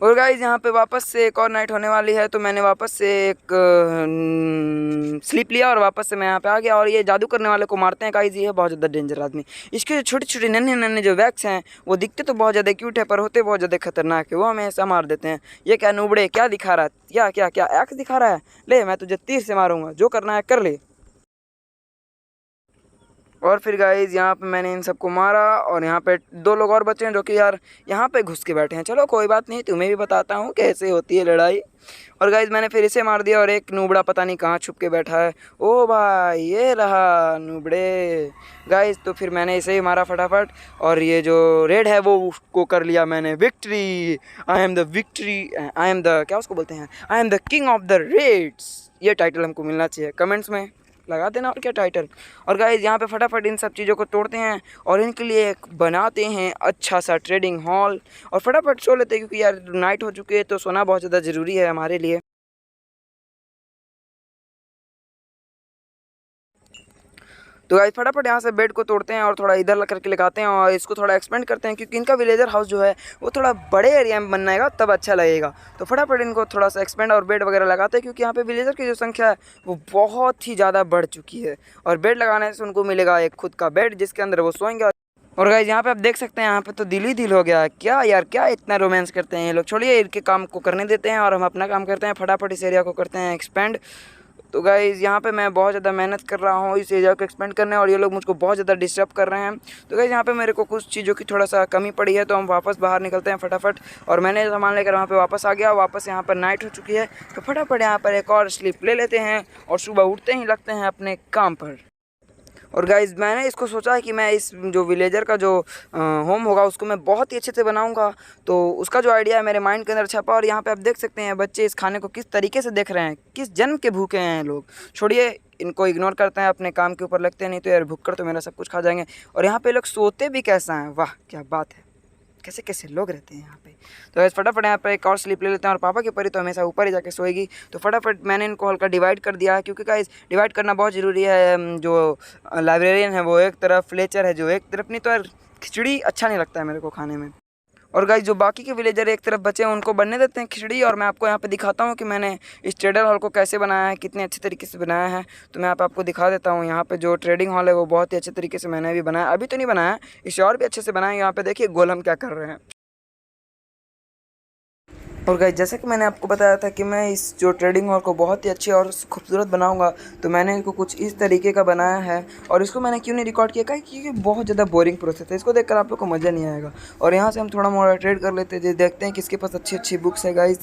और गाइज यहाँ पे वापस से एक और नाइट होने वाली है, तो मैंने वापस से एक स्लीप लिया और वापस से मैं यहाँ पे आ गया। और ये जादू करने वाले को मारते हैं गाइज, ये है बहुत ज़्यादा डेंजर आदमी। इसके जो छोटे छोटे नन्हे जो वैक्स हैं वो दिखते तो बहुत ज़्यादा क्यूट है पर होते बहुत ज़्यादा खतरनाक है, वो हमें ऐसा मार देते हैं। ये क्या नूबड़े क्या दिखा रहा है, क्या एक्स दिखा रहा है, ले मैं तुझे तीर से मारूंगा, जो करना है कर ले। और फिर गाइज यहाँ पे मैंने इन सबको मारा और यहाँ पे दो लोग और बचे हैं जो कि यार यहाँ पे घुस के बैठे हैं। चलो कोई बात नहीं, तुम्हें भी बताता हूँ कैसे होती है लड़ाई। और गाइज मैंने फिर इसे मार दिया और एक नूबड़ा पता नहीं कहाँ छुप के बैठा है। ओ भाई ये रहा नूबड़े गाइज। तो फिर मैंने इसे ही मारा फटाफट और ये जो रेड है वो उसको कर लिया मैंने विक्ट्री। आई एम द क्या उसको बोलते हैं, I am the king of the Reds. ये टाइटल हमको मिलना चाहिए, कमेंट्स में लगा देना और क्या टाइटल। और गाइज यहाँ पे फटाफट इन सब चीज़ों को तोड़ते हैं और इनके लिए एक बनाते हैं अच्छा सा ट्रेडिंग हॉल और फटाफट सो लेते हैं, क्योंकि यार नाइट हो चुकी है तो सोना बहुत ज़्यादा ज़रूरी है हमारे लिए। तो गाइस फटाफट यहाँ से बेड को तोड़ते हैं और थोड़ा इधर करके लगाते हैं और इसको थोड़ा एक्सपेंड करते हैं, क्योंकि इनका विलेजर हाउस जो है वो थोड़ा बड़े एरिया में बनना तब अच्छा लगेगा। तो फटाफट इनको थोड़ा सा एक्सपेंड और बेड वगैरह लगाते हैं, क्योंकि यहाँ पे विलेजर की जो संख्या है वो बहुत ही ज़्यादा बढ़ चुकी है। और बेड लगाने से उनको मिलेगा एक खुद का बेड जिसके अंदर वो सोएंगे। और गाइस यहाँ पे आप देख सकते हैं यहाँ पे तो दिल ही दिल हो गया। क्या यार क्या इतना रोमांस करते हैं ये लोग। छोड़िए इनके काम को करने देते हैं और हम अपना काम करते हैं। फटाफट इस एरिया को करते हैं एक्सपेंड। तो गाइज़ यहाँ पे मैं बहुत ज़्यादा मेहनत कर रहा हूँ इस एरिया को एक्सपेंड करने और ये लोग मुझको बहुत ज़्यादा डिस्टर्ब कर रहे हैं। तो गाइज़ यहाँ पे मेरे को कुछ चीज़ों की थोड़ा सा कमी पड़ी है, तो हम वापस बाहर निकलते हैं फटाफट। और मैंने सामान लेकर वहाँ पे वापस आ गया। वापस यहाँ पर नाइट हो चुकी है, तो फटाफट यहाँ पर एक और स्लीप ले लेते हैं और सुबह उठते ही लगते हैं अपने काम पर। और गाइज मैंने इसको सोचा है कि मैं इस जो विलेजर का जो होम होगा उसको मैं बहुत ही अच्छे से बनाऊंगा। तो उसका जो आइडिया है मेरे माइंड के अंदर छपा। और यहाँ पे आप देख सकते हैं बच्चे इस खाने को किस तरीके से देख रहे हैं, किस जन्म के भूखे हैं लोग। छोड़िए, इनको इग्नोर करते हैं, अपने काम के ऊपर लगते हैं, नहीं तो यार भुक्कड़ तो मेरा सब कुछ खा जाएंगे। और यहाँ पे लोग सोते भी कैसा हैं, वाह क्या बात है, कैसे कैसे लोग रहते हैं यहाँ पे। तो गाइस फटाफट यहाँ पे एक और स्लीप ले लेते हैं। और पापा की परी तो हमेशा ऊपर ही जाके सोएगी, तो फटाफट मैंने इनको हल्का डिवाइड कर दिया है, क्योंकि गाइस डिवाइड करना बहुत ज़रूरी है। जो लाइब्रेरियन है वो एक तरफ, फ्लेचर है जो एक तरफ, नहीं तो यार खिचड़ी अच्छा नहीं लगता है मेरे को खाने में। और गाइस जो बाकी के विलेजर एक तरफ बचे हैं उनको बनने देते हैं खिचड़ी। और मैं आपको यहाँ पे दिखाता हूँ कि मैंने इस ट्रेडर हॉल को कैसे बनाया है, कितने अच्छे तरीके से बनाया है। तो मैं आपको दिखा देता हूँ। यहाँ पे जो ट्रेडिंग हॉल है वो बहुत ही अच्छे तरीके से मैंने भी बनाया, अभी तो नहीं बनाया, इसे और भी अच्छे से बनाया। यहाँ पे देखिए गोलम क्या कर रहे हैं। और गाइस जैसा कि मैंने आपको बताया था कि मैं इस जो ट्रेडिंग हॉल को बहुत ही अच्छे और खूबसूरत बनाऊंगा, तो मैंने इसको कुछ इस तरीके का बनाया है। और इसको मैंने क्यों नहीं रिकॉर्ड किया, क्योंकि बहुत ज़्यादा बोरिंग प्रोसेस है, इसको देखकर आप लोग को मज़ा नहीं आएगा। और यहाँ से हम थोड़ा मोड़ा ट्रेड कर लेते हैं, देखते हैं किसके पास अच्छी अच्छी बुक्स है गाइस।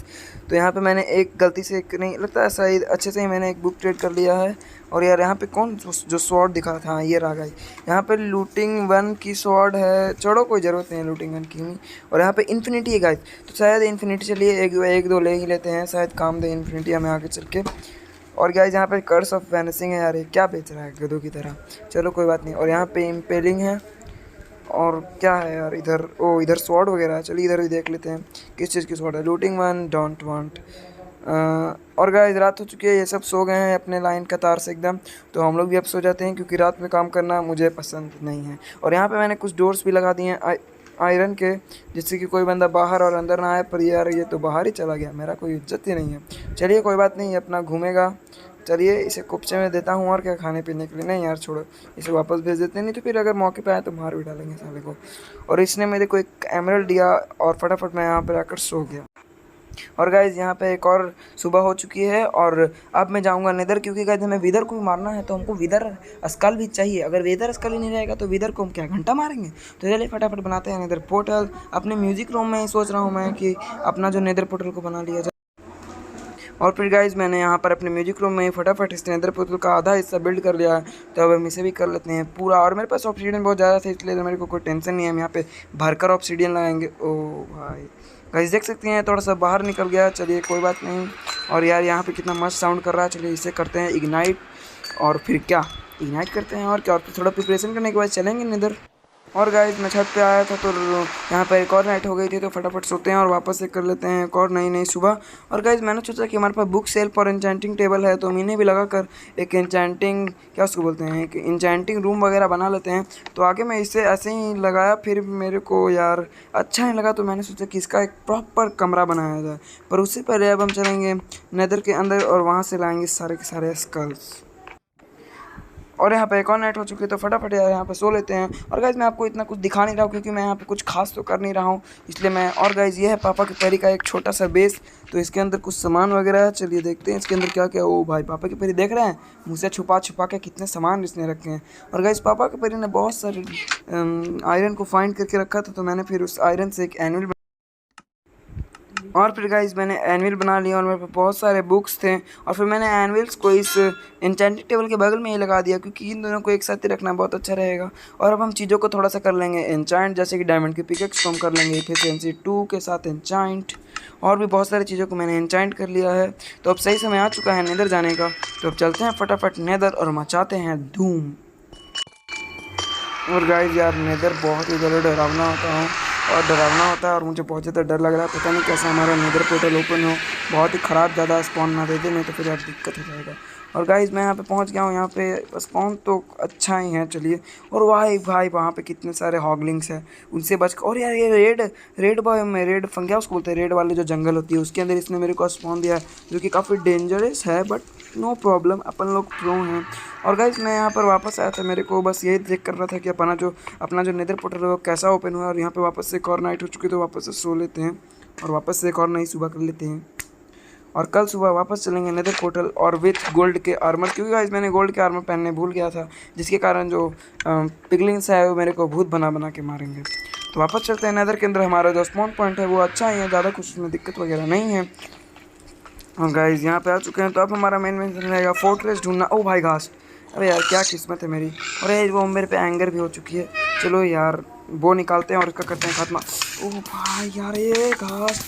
तो यहाँ पे मैंने एक गलती से एक नहीं लगता है सही, अच्छे से ही मैंने एक बुक ट्रेड कर लिया है। और यार यहाँ पे कौन जो स्वॉर्ड दिखा था, हाँ ये रहा गाइस। यहाँ पे लूटिंग वन की स्वॉर्ड है, छोड़ो कोई ज़रूरत नहीं है लूटिंग वन की। और यहाँ पे इन्फिनिटी है गाइस, तो शायद इन्फिनिटी चलिए एक दो ले ही लेते हैं, शायद काम दे इन्फिनिटी हमें आगे चल के। और गाइस यहाँ पे कर्स ऑफ वैनिसिंग है, यार ये क्या बेच रहा है गधों की तरह, चलो कोई बात नहीं। और यहाँ पे इम्पेलिंग है, और क्या है यार इधर, ओ इधर स्वॉर्ड वगैरह है, चलिए इधर भी देख लेते हैं किस चीज़ की स्वॉर्ड है। Looting one don't want. और गाइस रात हो चुकी है, ये सब सो गए हैं अपने लाइन कतार से एकदम, तो हम लोग भी अब सो जाते हैं, क्योंकि रात में काम करना मुझे पसंद नहीं है। और यहाँ पे मैंने कुछ डोर्स भी लगा दिए हैं आयरन के, जिससे कि कोई बंदा बाहर और अंदर ना आए। पर यार ये तो बाहर ही चला गया, मेरा कोई इज्जत ही नहीं है। चलिए कोई बात नहीं, अपना घूमेगा। चलिए इसे कुप्चे में देता हूँ, और क्या खाने पीने के लिए। नहीं यार छोड़ो, इसे वापस भेज देते हैं, नहीं तो फिर अगर मौके पे आए तो मार भी डालेंगे साले को। और इसने मेरे को एक एमरल्ड दिया, और फटाफट मैं यहाँ पर आकर सो गया। और गाइज़ यहाँ पे एक और सुबह हो चुकी है, और अब मैं जाऊँगा नेदर, क्योंकि गाइज़ हमें विदर को भी मारना है, तो हमको विदर अस्कल भी चाहिए। अगर विदर अस्कल ही नहीं रहेगा तो विदर को हम क्या घंटा मारेंगे। तो चलिए फटाफट बनाते हैं नेदर पोर्टल। अपने म्यूज़िक रूम में ही सोच रहा हूँ मैं कि अपना जो नेदर पोर्टल को बना लिया जाए। और फिर गाइज़ मैंने यहाँ पर अपने म्यूजिक रूम में ही फटाफट इस नेदर पोर्टल का आधा हिस्सा बिल्ड कर लिया है, तो अब हम इसे भी कर लेते हैं पूरा। और मेरे पास ऑब्सीडियन बहुत ज़्यादा था, इसलिए मेरे को कोई टेंशन नहीं है, हम यहाँ पे भरकर ऑब्सीडियन लगाएंगे। ओ भाई गाइस देख सकते हैं थोड़ा सा बाहर निकल गया, चलिए कोई बात नहीं। और यार यहाँ पे कितना मस्त साउंड कर रहा है, चलिए इसे करते हैं इग्नाइट। और फिर क्या इग्नाइट करते हैं, और क्या, और फिर थोड़ा प्रिपरेशन करने के बाद चलेंगे नेदर। और गाइस मैं छत पे आया था, तो यहाँ पर एक और नाइट हो गई थी, तो फटाफट सोते हैं और वापस से कर लेते हैं एक और नई सुबह। और गाइस मैंने सोचा कि हमारे पास बुक सेल्फ और इंचेंटिंग टेबल है, तो हम इन्हें भी लगा कर एक इंचेंटिंग, क्या उसको बोलते हैं, एक इंचेंटिंग रूम वगैरह बना लेते हैं। तो आगे मैं इसे ऐसे ही लगाया, फिर मेरे को यार अच्छा नहीं लगा, तो मैंने सोचा कि इसका एक प्रॉपर कमरा बनाया जाए। पर उससे पहले अब हम चलेंगे नेदर के अंदर, और वहाँ से लाएंगे सारे के सारे स्कल्स। और यहाँ पे एक और नाइट हो चुकी है, तो फटाफट यार यहाँ पे सो लेते हैं। और गाइज़ मैं आपको इतना कुछ दिखा नहीं रहा हूँ, क्योंकि मैं यहाँ पे कुछ खास तो कर नहीं रहा हूँ, इसलिए मैं। और गाइज़ ये है पापा की परी का एक छोटा सा बेस, तो इसके अंदर कुछ सामान वगैरह है, चलिए देखते हैं इसके अंदर क्या क्या। ओ भाई पापा की परी देख रहे हैं, मुझसे छुपा छुपा के कितने सामान इसने रखे हैं। और गाइज़ पापा की परी ने बहुत सारे आयरन को फाइंड करके रखा था, तो मैंने फिर उस आयरन से एक एनुअल, और फिर गाइस मैंने एनविल बना लिया, और मेरे पास बहुत सारे बुक्स थे। और फिर मैंने एनविल्स को इस एन्चेंटिंग टेबल के बगल में ही लगा दिया, क्योंकि इन दोनों को एक साथ ही रखना बहुत अच्छा रहेगा। और अब हम चीज़ों को थोड़ा सा कर लेंगे एन्चांट, जैसे कि डायमंड की पिकेक्स को हम कर लेंगे एफिशिएंसी 2 के साथ एन्चांट। और भी बहुत सारी चीज़ों को मैंने एन्चांट कर लिया है, तो अब सही समय आ चुका है नेदर जाने का। तो अब चलते हैं फटाफट नेदर और मचाते हैं धूम। और गाइस यार नेदर बहुत ही ज़्यादा डरावना होता है, और मुझे बहुत ज़्यादा डर लग रहा है। पता नहीं कैसे हमारा नेदर पोर्टल ओपन हो, बहुत ही ख़राब ज़्यादा स्पॉन ना दे दे, नहीं तो फिर यार दिक्कत हो जाएगा। और गाइस मैं यहाँ पे पहुँच गया हूँ, यहाँ पे स्पॉन तो अच्छा ही है, चलिए। और भाई वहाँ पे कितने सारे हॉगलिंग्स हैं, उनसे बच। और यार ये रेड बॉय में रेड फंगिया उसको बोलते हैं, रेड वाले जो जंगल होती है उसके अंदर इसने मेरे को स्पॉन दिया है, जो कि काफ़ी डेंजरस है, बट नो प्रॉब्लम, अपन लोग प्रो हैं। और गाइस मैं यहाँ पर वापस आया था, मेरे को बस यही चेक कर रहा था कि अपना जो नेदर पोर्टल है वो कैसा ओपन हुआ। और यहाँ पे वापस से एक और नाइट हो चुकी है, तो वापस से सो लेते हैं, और वापस से एक और नई सुबह कर लेते हैं। और कल सुबह वापस चलेंगे नेदर पोर्टल, और विथ गोल्ड के आर्मर, क्योंकि गाइस मैंने गोल्ड के आर्मर पहनने भूल गया था, जिसके कारण जो पिगलिंग्स है वो मेरे को भूत बना के मारेंगे। तो वापस चलते हैं नेदर के अंदर। हमारा जो स्पॉन पॉइंट है वो अच्छा ही है, ज़्यादा कुछ उसमें दिक्कत वगैरह नहीं है। और गाइस यहाँ पे आ चुके हैं, तो अब हमारा मेन रहेगा फोर्ट्रेस ढूंढना। ओ भाई घास, अबे यार क्या किस्मत है मेरी। और ये वो मेरे पे एंगर भी हो चुकी है। चलो यार वो निकालते हैं और इसका करते हैं खात्मा। ओह भाई यार ये घास,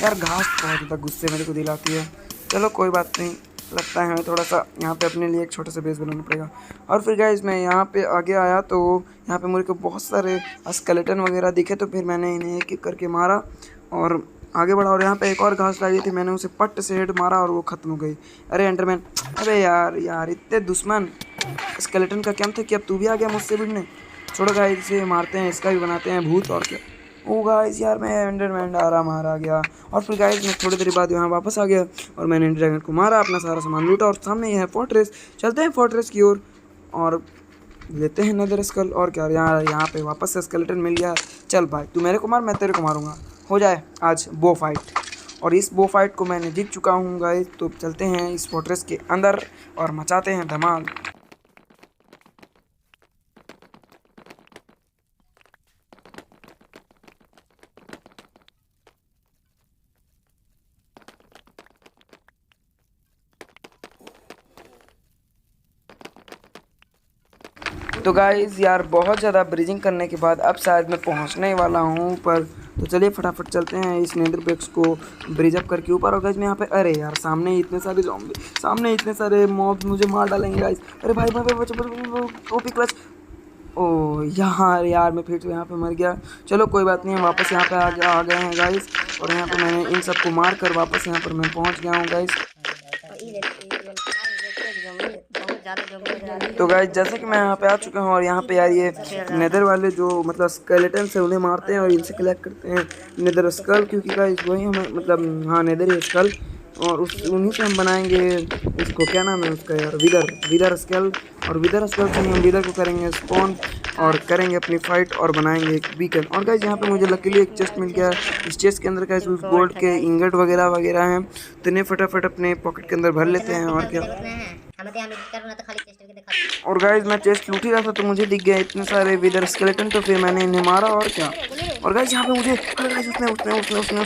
यार घास बहुत ज़्यादा गुस्से मेरे को दिलाती है। चलो कोई बात नहीं, लगता है हमें थोड़ा सा यहाँ पे अपने लिए एक छोटा सा बेस बनाना पड़ेगा। और फिर गाइस मैं यहाँ पे आगे आया तो यहाँ पे मेरे को बहुत सारे स्केलेटन वगैरह दिखे, तो फिर मैंने इन्हें एक एक करके मारा और आगे बढ़ा। और यहाँ पे एक और घास लगी थी, मैंने उसे पट्ट से हेड मारा और वो ख़त्म हो गई। अरे एंडरमैन, अबे यार इतने दुश्मन स्केलेटन का क्या था कि अब तू भी आ गया मुझसे भिड़ने। छोड़ो गाइस, इसे मारते हैं, इसका भी बनाते हैं भूत और क्या। ओ गाइस यार मैं एंडरमैन मारा गया। और फिर गाइस मैं थोड़ी देर बाद यहाँ वापस आ गया और मैंने एंडरमैन को मारा, अपना सारा सामान लूटा और सामने ये है फोर्ट्रेस। चलते हैं फोर्ट्रेस की ओर और लेते हैं नेदर स्कल। और क्या यार यहाँ पे वापस से स्केलेटन मिल गया। चल भाई तू मेरे को मार, मैं तेरे को मारूंगा, हो जाए आज बो फाइट। और इस बो फाइट को मैंने जीत चुका हूँ गाइस। तो चलते हैं इस फोर्ट्रेस के अंदर और मचाते हैं धमाल। तो गाइज़ यार बहुत ज़्यादा ब्रीजिंग करने के बाद अब शायद मैं पहुंचने वाला हूं ऊपर। तो चलिए फटाफट चलते हैं इस नेदर बेस को ब्रिज अप करके ऊपर। और गाइज़ मैं यहाँ पे, अरे यार सामने इतने सारे ज़ॉम्बी, सामने इतने सारे मॉब्स मुझे मार डालेंगे गाइज़। अरे भाई ओपी क्लच। ओ यार मैं फिर से यहाँ पे मर गया। चलो कोई बात नहीं, हम वापस यहाँ पे आ गए हैं गाइज़। और यहाँ पे मैंने इन सबको मार कर वापस यहाँ पर मैं पहुँच गया हूँ गाइज़। तो गाइस जैसे कि मैं यहाँ पे आ चुका हूँ और यहाँ पे यार ये नेदर वाले जो मतलब स्केलेटन से उन्हें मारते हैं और इनसे कलेक्ट करते हैं नेदर स्कल, क्योंकि गाइस वही हमें मतलब हाँ नेदर ही स्कल, और उन्हीं से हम बनाएंगे इसको, क्या नाम है उसका यार, विदर स्कल। और विदर स्कल से हम विदर को करेंगे स्पॉन और करेंगे अपनी फाइट और बनाएंगे एक बीकन। और गाइस यहाँ पे मुझे लकीली एक चेस्ट मिल गया। इस चेस्ट के अंदर गाइस उस गोल्ड के इंगट वगैरह हैं, तो इन्हें फटाफट अपने पॉकेट के अंदर भर लेते हैं। और क्या, और गाइस मैं चेस्ट लूट ही रहा था तो मुझे दिख गया इतने सारे विदर स्केलेटन, तो फिर मैंने इन्हें मारा। और क्या, और गाइस यहाँ पे मुझे, अरे गाइस उसने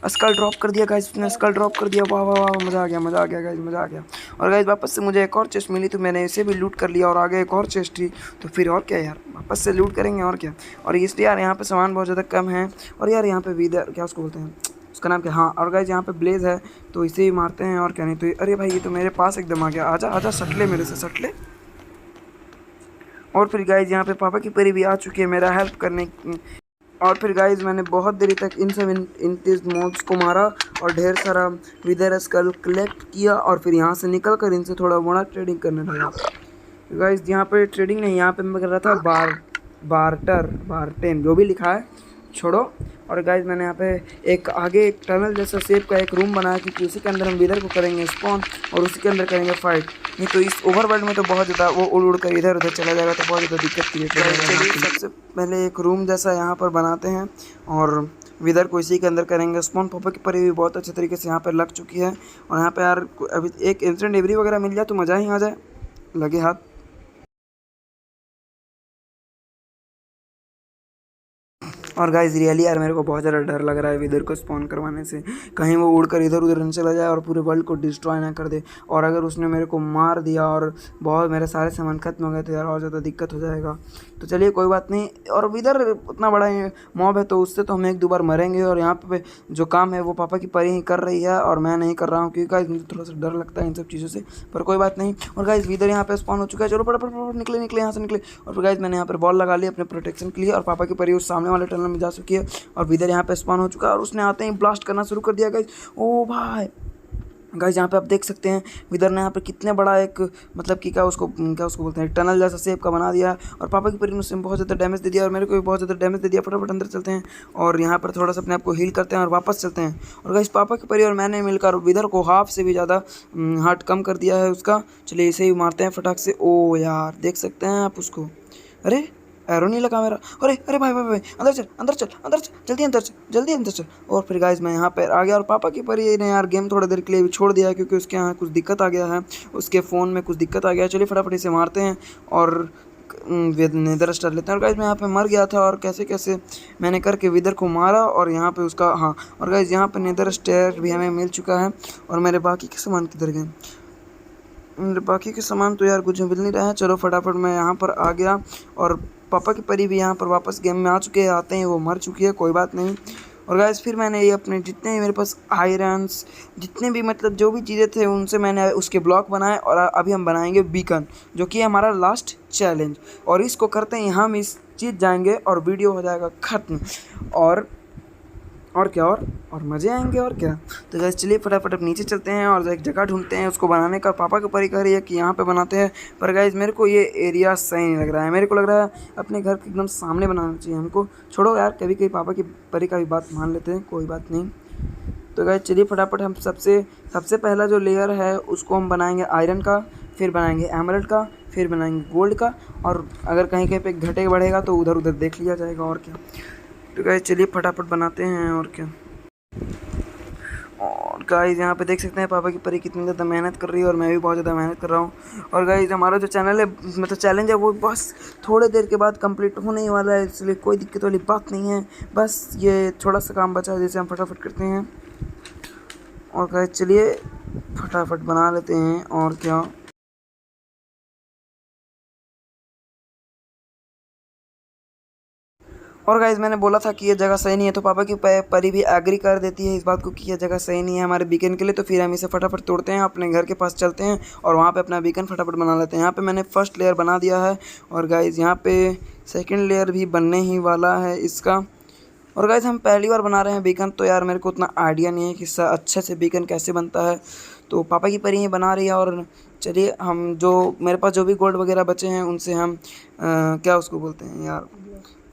स्कल ड्रॉप कर दिया गाइस, उसने स्कल ड्रॉप कर दिया। वाह वाह वाह, मज़ा आ गया गाइस, मज़ा आ गया। और गाइस वापस से मुझे एक और चेस्ट मिली तो मैंने इसे भी लूट कर लिया और आगे एक और चेस्ट थी, तो फिर और क्या यार वापस से लूट करेंगे और क्या। और इसलिए यार यहाँ पे सामान बहुत ज़्यादा कम है। और यार यहाँ पे विदर, क्या उसको बोलते हैं, उसका नाम क्या, हाँ। और गाइस यहाँ पे ब्लेज है तो इसे ही मारते हैं और क्या। नहीं तो अरे भाई ये तो मेरे पास एकदम आ गया, आजा आजा सटले मेरे से सटले। और फिर गाइस यहाँ पे पापा की परी भी आ चुकी है मेरा हेल्प करने। और फिर गाइस मैंने बहुत देरी तक इन सब इन मॉब्स को मारा और ढेर सारा विदर स्कल कलेक्ट किया और फिर यहाँ से निकल कर इनसे थोड़ा बड़ा ट्रेडिंग करने लगा। गाइस यहाँ पे ट्रेडिंग नहीं, यहाँ पे मैं कर रहा था बार्टेन जो भी लिखा है छोड़ो। और गाइस मैंने यहाँ पे एक आगे एक टनल जैसा शेप का एक रूम बनाया क्योंकि उसी के अंदर हम विदर को करेंगे स्पॉन और उसी के अंदर करेंगे फाइट। नहीं तो इस ओवरवर्ल्ड में तो बहुत ज़्यादा वो उड़ कर इधर उधर चला जाएगा तो बहुत ज़्यादा दिक्कत क्रिएट हो जाएगा। सबसे पहले एक रूम जैसा यहाँ पर बनाते हैं और विदर को इसी के अंदर करेंगे स्पॉन। पापा की परी भी बहुत अच्छे तरीके से यहाँ पर लग चुकी है। और यहाँ पर यार अभी एक इंस्टेंट एवरी वगैरह मिल जाए तो मज़ा ही आ जाए, लगे हाथ। और गाइस रियली यार मेरे को बहुत ज़्यादा डर लग रहा है विदर को स्पॉन करवाने से, कहीं वो उड़कर इधर उधर न चला जाए और पूरे वर्ल्ड को डिस्ट्रॉय ना कर दे। और अगर उसने मेरे को मार दिया और बहुत मेरे सारे सामान खत्म हो गए तो यार और ज़्यादा दिक्कत हो जाएगा। तो चलिए कोई बात नहीं। और विदर उतना बड़ा मॉब है तो उससे तो हम एक दो बार मरेंगे। और यहाँ पे जो काम है वो पापा की परी ही कर रही है और मैं नहीं कर रहा हूँ क्योंकि गाइस मुझे थोड़ा सा डर लगता है इन सब चीज़ों से, पर कोई बात नहीं। और गाइस विदर यहाँ पे स्पॉन हो चुका है, चलो फटाफट निकले यहाँ से निकले। और फिर गाइस मैंने यहाँ पर बॉल लगा ली अपने प्रोटेक्शन के लिए और पापा की परी उस सामने वाले टनल में जा चुकी है और विदर यहाँ पे स्पॉन हो चुका है और उसने आते ही ब्लास्ट करना शुरू कर दिया गाइस। ओ भाई गाइस यहाँ पे आप देख सकते हैं विदर ने यहाँ पे कितने बड़ा एक मतलब कि क्या उसको बोलते हैं टनल जैसा शेप का बना दिया। और पापा की परी ने उससे बहुत ज़्यादा डैमेज दे दिया और मेरे को भी बहुत ज़्यादा डैमेज दे दिया। फटाफट अंदर चलते हैं और यहाँ पर थोड़ा सा अपने आप को हील करते हैं और वापस चलते हैं। और गाइस पापा की परी और मैंने मिलकर विदर को हाफ से भी ज़्यादा हार्ट कम कर दिया है उसका। चलिए इसे ही मारते हैं फटाक से। ओ यार देख सकते हैं आप उसको, अरे एरो नहीं लगा मेरा। अरे भाई अंदर चल जल्दी अंदर चल। और फिर गाइस मैं यहाँ पर आ गया और पापा की परी ने यार गेम थोड़ा देर के लिए भी छोड़ दिया क्योंकि उसके यहाँ कुछ दिक्कत आ गया है, उसके फ़ोन में कुछ दिक्कत आ गया है। चलिए फटाफट इसे मारते हैं और नेदर स्टार लेते हैं। और गाइस मैं यहाँ पे मर गया था और कैसे मैंने करके विदर को मारा और यहाँ पे उसका हाँ। और गाइस यहाँ पे नेदर स्टार भी हमें मिल चुका है और मेरे बाकी के सामान किधर गए। बाकी के सामान तो यार कुछ मिल नहीं रहा है। चलो फटाफट मैं यहाँ पर आ गया और पापा की परी भी यहाँ पर वापस गेम में आ चुके हैं। आते हैं वो मर चुकी है, कोई बात नहीं। और गाइस फिर मैंने ये अपने जितने भी मेरे पास आयरन्स जितने भी मतलब जो भी चीज़ें थे उनसे मैंने उसके ब्लॉक बनाए और अभी हम बनाएंगे बीकन, जो कि है हमारा लास्ट चैलेंज। और इसको करते हैं हम इस जीत जाएंगे और वीडियो हो जाएगा ख़त्म। और क्या और मज़े आएंगे और क्या। तो गाइस चलिए फटाफट अब नीचे चलते हैं और एक जगह ढूंढते हैं उसको बनाने का। पापा की परी कह रही है कि यहाँ पे बनाते हैं, पर गाइस मेरे को ये एरिया सही नहीं लग रहा है। मेरे को लग रहा है अपने घर के एकदम सामने बनाना चाहिए हमको। छोड़ो यार, कभी कभी पापा की परी का भी बात मान लेते हैं, कोई बात नहीं। तो गाइस चलिए फटाफट हम सबसे पहला जो लेयर है उसको हम बनाएंगे आयरन का, फिर बनाएंगे एमरल्ड का, फिर बनाएंगे गोल्ड का। और अगर कहीं कहीं पे घटे बढ़ेगा तो उधर उधर देख लिया जाएगा और क्या। तो गाइस चलिए फटाफट बनाते हैं और क्या। और गाइस यहाँ पे देख सकते हैं पापा की परी कितनी ज़्यादा मेहनत कर रही है और मैं भी बहुत ज़्यादा मेहनत कर रहा हूँ। और गाइस हमारा जो चैनल है मतलब चैलेंज है वो बस थोड़े देर के बाद कंप्लीट होने ही वाला है, इसलिए कोई दिक्कत वाली बात नहीं है। बस ये थोड़ा सा काम बचा है जिसे हम फटाफट करते हैं। और गाइस चलिए फटाफट बना लेते हैं और क्या। और गाइज़ मैंने बोला था कि ये जगह सही नहीं है, तो पापा की परी भी एग्री कर देती है इस बात को कि ये जगह सही नहीं है हमारे बीकन के लिए। तो फिर हम इसे फटाफट तोड़ते हैं, अपने घर के पास चलते हैं और वहाँ पे अपना बीकन फटाफट बना लेते हैं। यहाँ पे मैंने फर्स्ट लेयर बना दिया है और गाइज़ यहाँ पे सेकंड लेयर भी बनने ही वाला है इसका। और गाइज़ हम पहली बार बना रहे हैं बीकन, तो यार मेरे को उतना आइडिया नहीं है कि अच्छे से बीकन कैसे बनता है। तो पापा की परी ही बना रही है। और चलिए हम जो मेरे पास जो भी गोल्ड वगैरह बचे हैं उनसे हम क्या उसको बोलते हैं यार,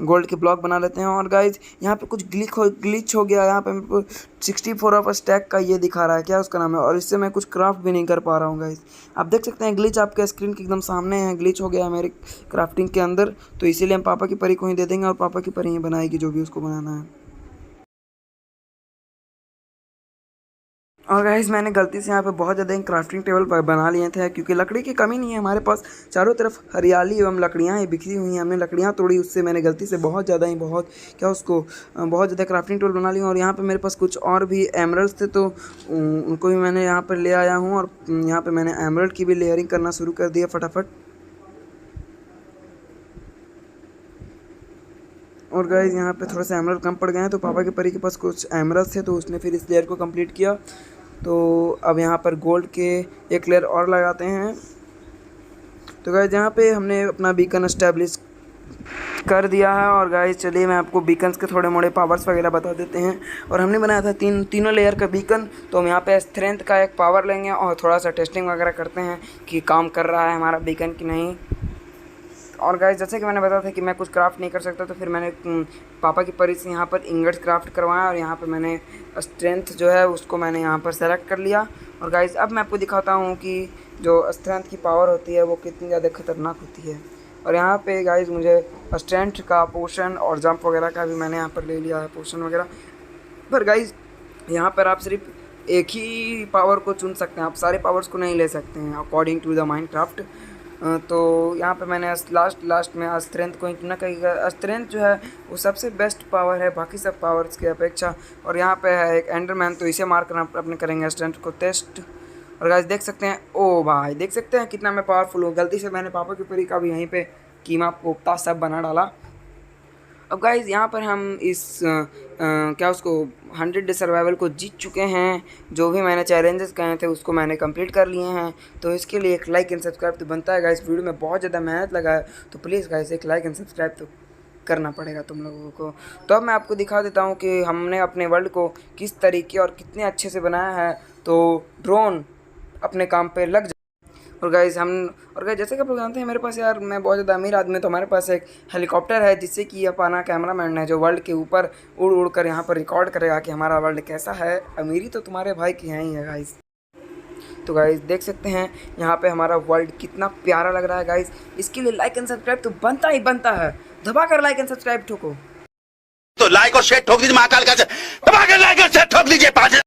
गोल्ड के ब्लॉक बना लेते हैं। और गाइज यहाँ पे कुछ ग्लिच हो गया। यहाँ पे मेरे को 64 ऑफ स्टैक का ये दिखा रहा है, क्या उसका नाम है, और इससे मैं कुछ क्राफ्ट भी नहीं कर पा रहा हूँ गाइज। आप देख सकते हैं ग्लिच आपके स्क्रीन के एकदम सामने है, ग्लिच हो गया है मेरे क्राफ्टिंग के अंदर। तो इसीलिए हम पापा की परी को ही दे देंगे और पापा की परी ही बनाएगी जो भी उसको बनाना है। और गाइस मैंने गलती से यहाँ पे बहुत ज़्यादा क्राफ्टिंग टेबल बना लिए थे, क्योंकि लकड़ी की कमी नहीं है हमारे पास। चारों तरफ हरियाली एवं लकड़ियाँ ही बिखरी हुई हैं। हमने लकड़ियाँ तोड़ी, उससे मैंने गलती से बहुत ज़्यादा क्राफ्टिंग टेबल बना ली। और यहाँ पे मेरे पास कुछ और भी एमरल्ड्स थे, तो उनको भी मैंने यहाँ पर ले आया हूँ। और यहाँ पर मैंने एमरल्ड की भी लेयरिंग करना शुरू कर दिया फटाफट। और गाइस यहाँ पे थोड़ा सा एमरल्ड कम पड़ गए हैं, तो पापा के परी के पास कुछ एमरल्ड्स थे, तो उसने फिर इस लेयर को कंप्लीट किया। तो अब यहाँ पर गोल्ड के एक लेयर और लगाते हैं। तो गाइस यहाँ पे हमने अपना बीकन एस्टेब्लिश कर दिया है। और गाइस चलिए मैं आपको बीकन्स के थोड़े मोड़े पावर्स वगैरह बता देते हैं। और हमने बनाया था तीनों लेयर का बीकन, तो हम यहाँ पे स्ट्रेंथ का एक पावर लेंगे और थोड़ा सा टेस्टिंग वगैरह करते हैं कि काम कर रहा है हमारा बीकन कि नहीं। और गाइस जैसे कि मैंने बताया था कि मैं कुछ क्राफ्ट नहीं कर सकता, तो फिर मैंने पापा की परी से यहाँ पर इंगट्स क्राफ्ट करवाया और यहाँ पर मैंने स्ट्रेंथ जो है उसको मैंने यहाँ पर सेलेक्ट कर लिया। और गाइस अब मैं आपको दिखाता हूँ कि जो स्ट्रेंथ की पावर होती है वो कितनी ज़्यादा खतरनाक होती है। और यहाँ पे गाइस मुझे स्ट्रेंथ का पोशन और जंप वगैरह का भी मैंने यहाँ पर ले लिया है, पोशन वगैरह। पर गाइस यहाँ पर आप सिर्फ एक ही पावर को चुन सकते हैं, आप सारे पावर्स को नहीं ले सकते हैं अकॉर्डिंग टू द माइनक्राफ्ट। तो यहाँ पे मैंने लास्ट में स्ट्रेंथ को चुना, कहीं स्ट्रेंथ जो है वो सबसे बेस्ट पावर है बाकी सब पावर्स की अपेक्षा। और यहाँ पे है एक एंडरमैन, तो इसे मार कर अपने करेंगे स्ट्रेंथ को टेस्ट। और गाइस देख सकते हैं, ओ भाई देख सकते हैं कितना मैं पावरफुल हूँ। गलती से मैंने पापा की परी का भी यहीं पे कीमा कोफ्ता सब बना डाला। अब गाइस यहाँ पर हम इस क्या उसको 100 डे सर्वाइवल को जीत चुके हैं। जो भी मैंने चैलेंजेस कहे थे उसको मैंने कंप्लीट कर लिए हैं। तो इसके लिए एक लाइक एंड सब्सक्राइब तो बनता है गाइस। वीडियो में बहुत ज़्यादा मेहनत लगा है, तो प्लीज़ गाइस एक लाइक एंड सब्सक्राइब तो करना पड़ेगा तुम लोगों को। तो अब मैं आपको दिखा देता हूँ कि हमने अपने वर्ल्ड को किस तरीके और कितने अच्छे से बनाया है। तो ड्रोन अपने काम पे लग। और गाइस जैसे कि आप लोग जानते हैं मेरे पास यार मैं बहुत ज़्यादा अमीर आदमी, तो हमारे पास एक हेलीकॉप्टर है जिससे कि अपना कैमरामैन है जो वर्ल्ड के ऊपर उड़ कर यहाँ पर रिकॉर्ड करेगा कि हमारा वर्ल्ड कैसा है। अमीरी तो तुम्हारे भाई की है ही है गाइस। तो गाइस देख सकते हैं यहाँ पे हमारा वर्ल्ड कितना प्यारा लग रहा है गाइस। इसके लिए लाइक एंड सब्सक्राइब तो बनता ही बनता है। दबा कर लाइक एंड सब्सक्राइब ठोको, तो लाइक और शेयर ठोक दीजिए महाकाल का, दबा के लाइक और शेयर ठोक दीजिए 5000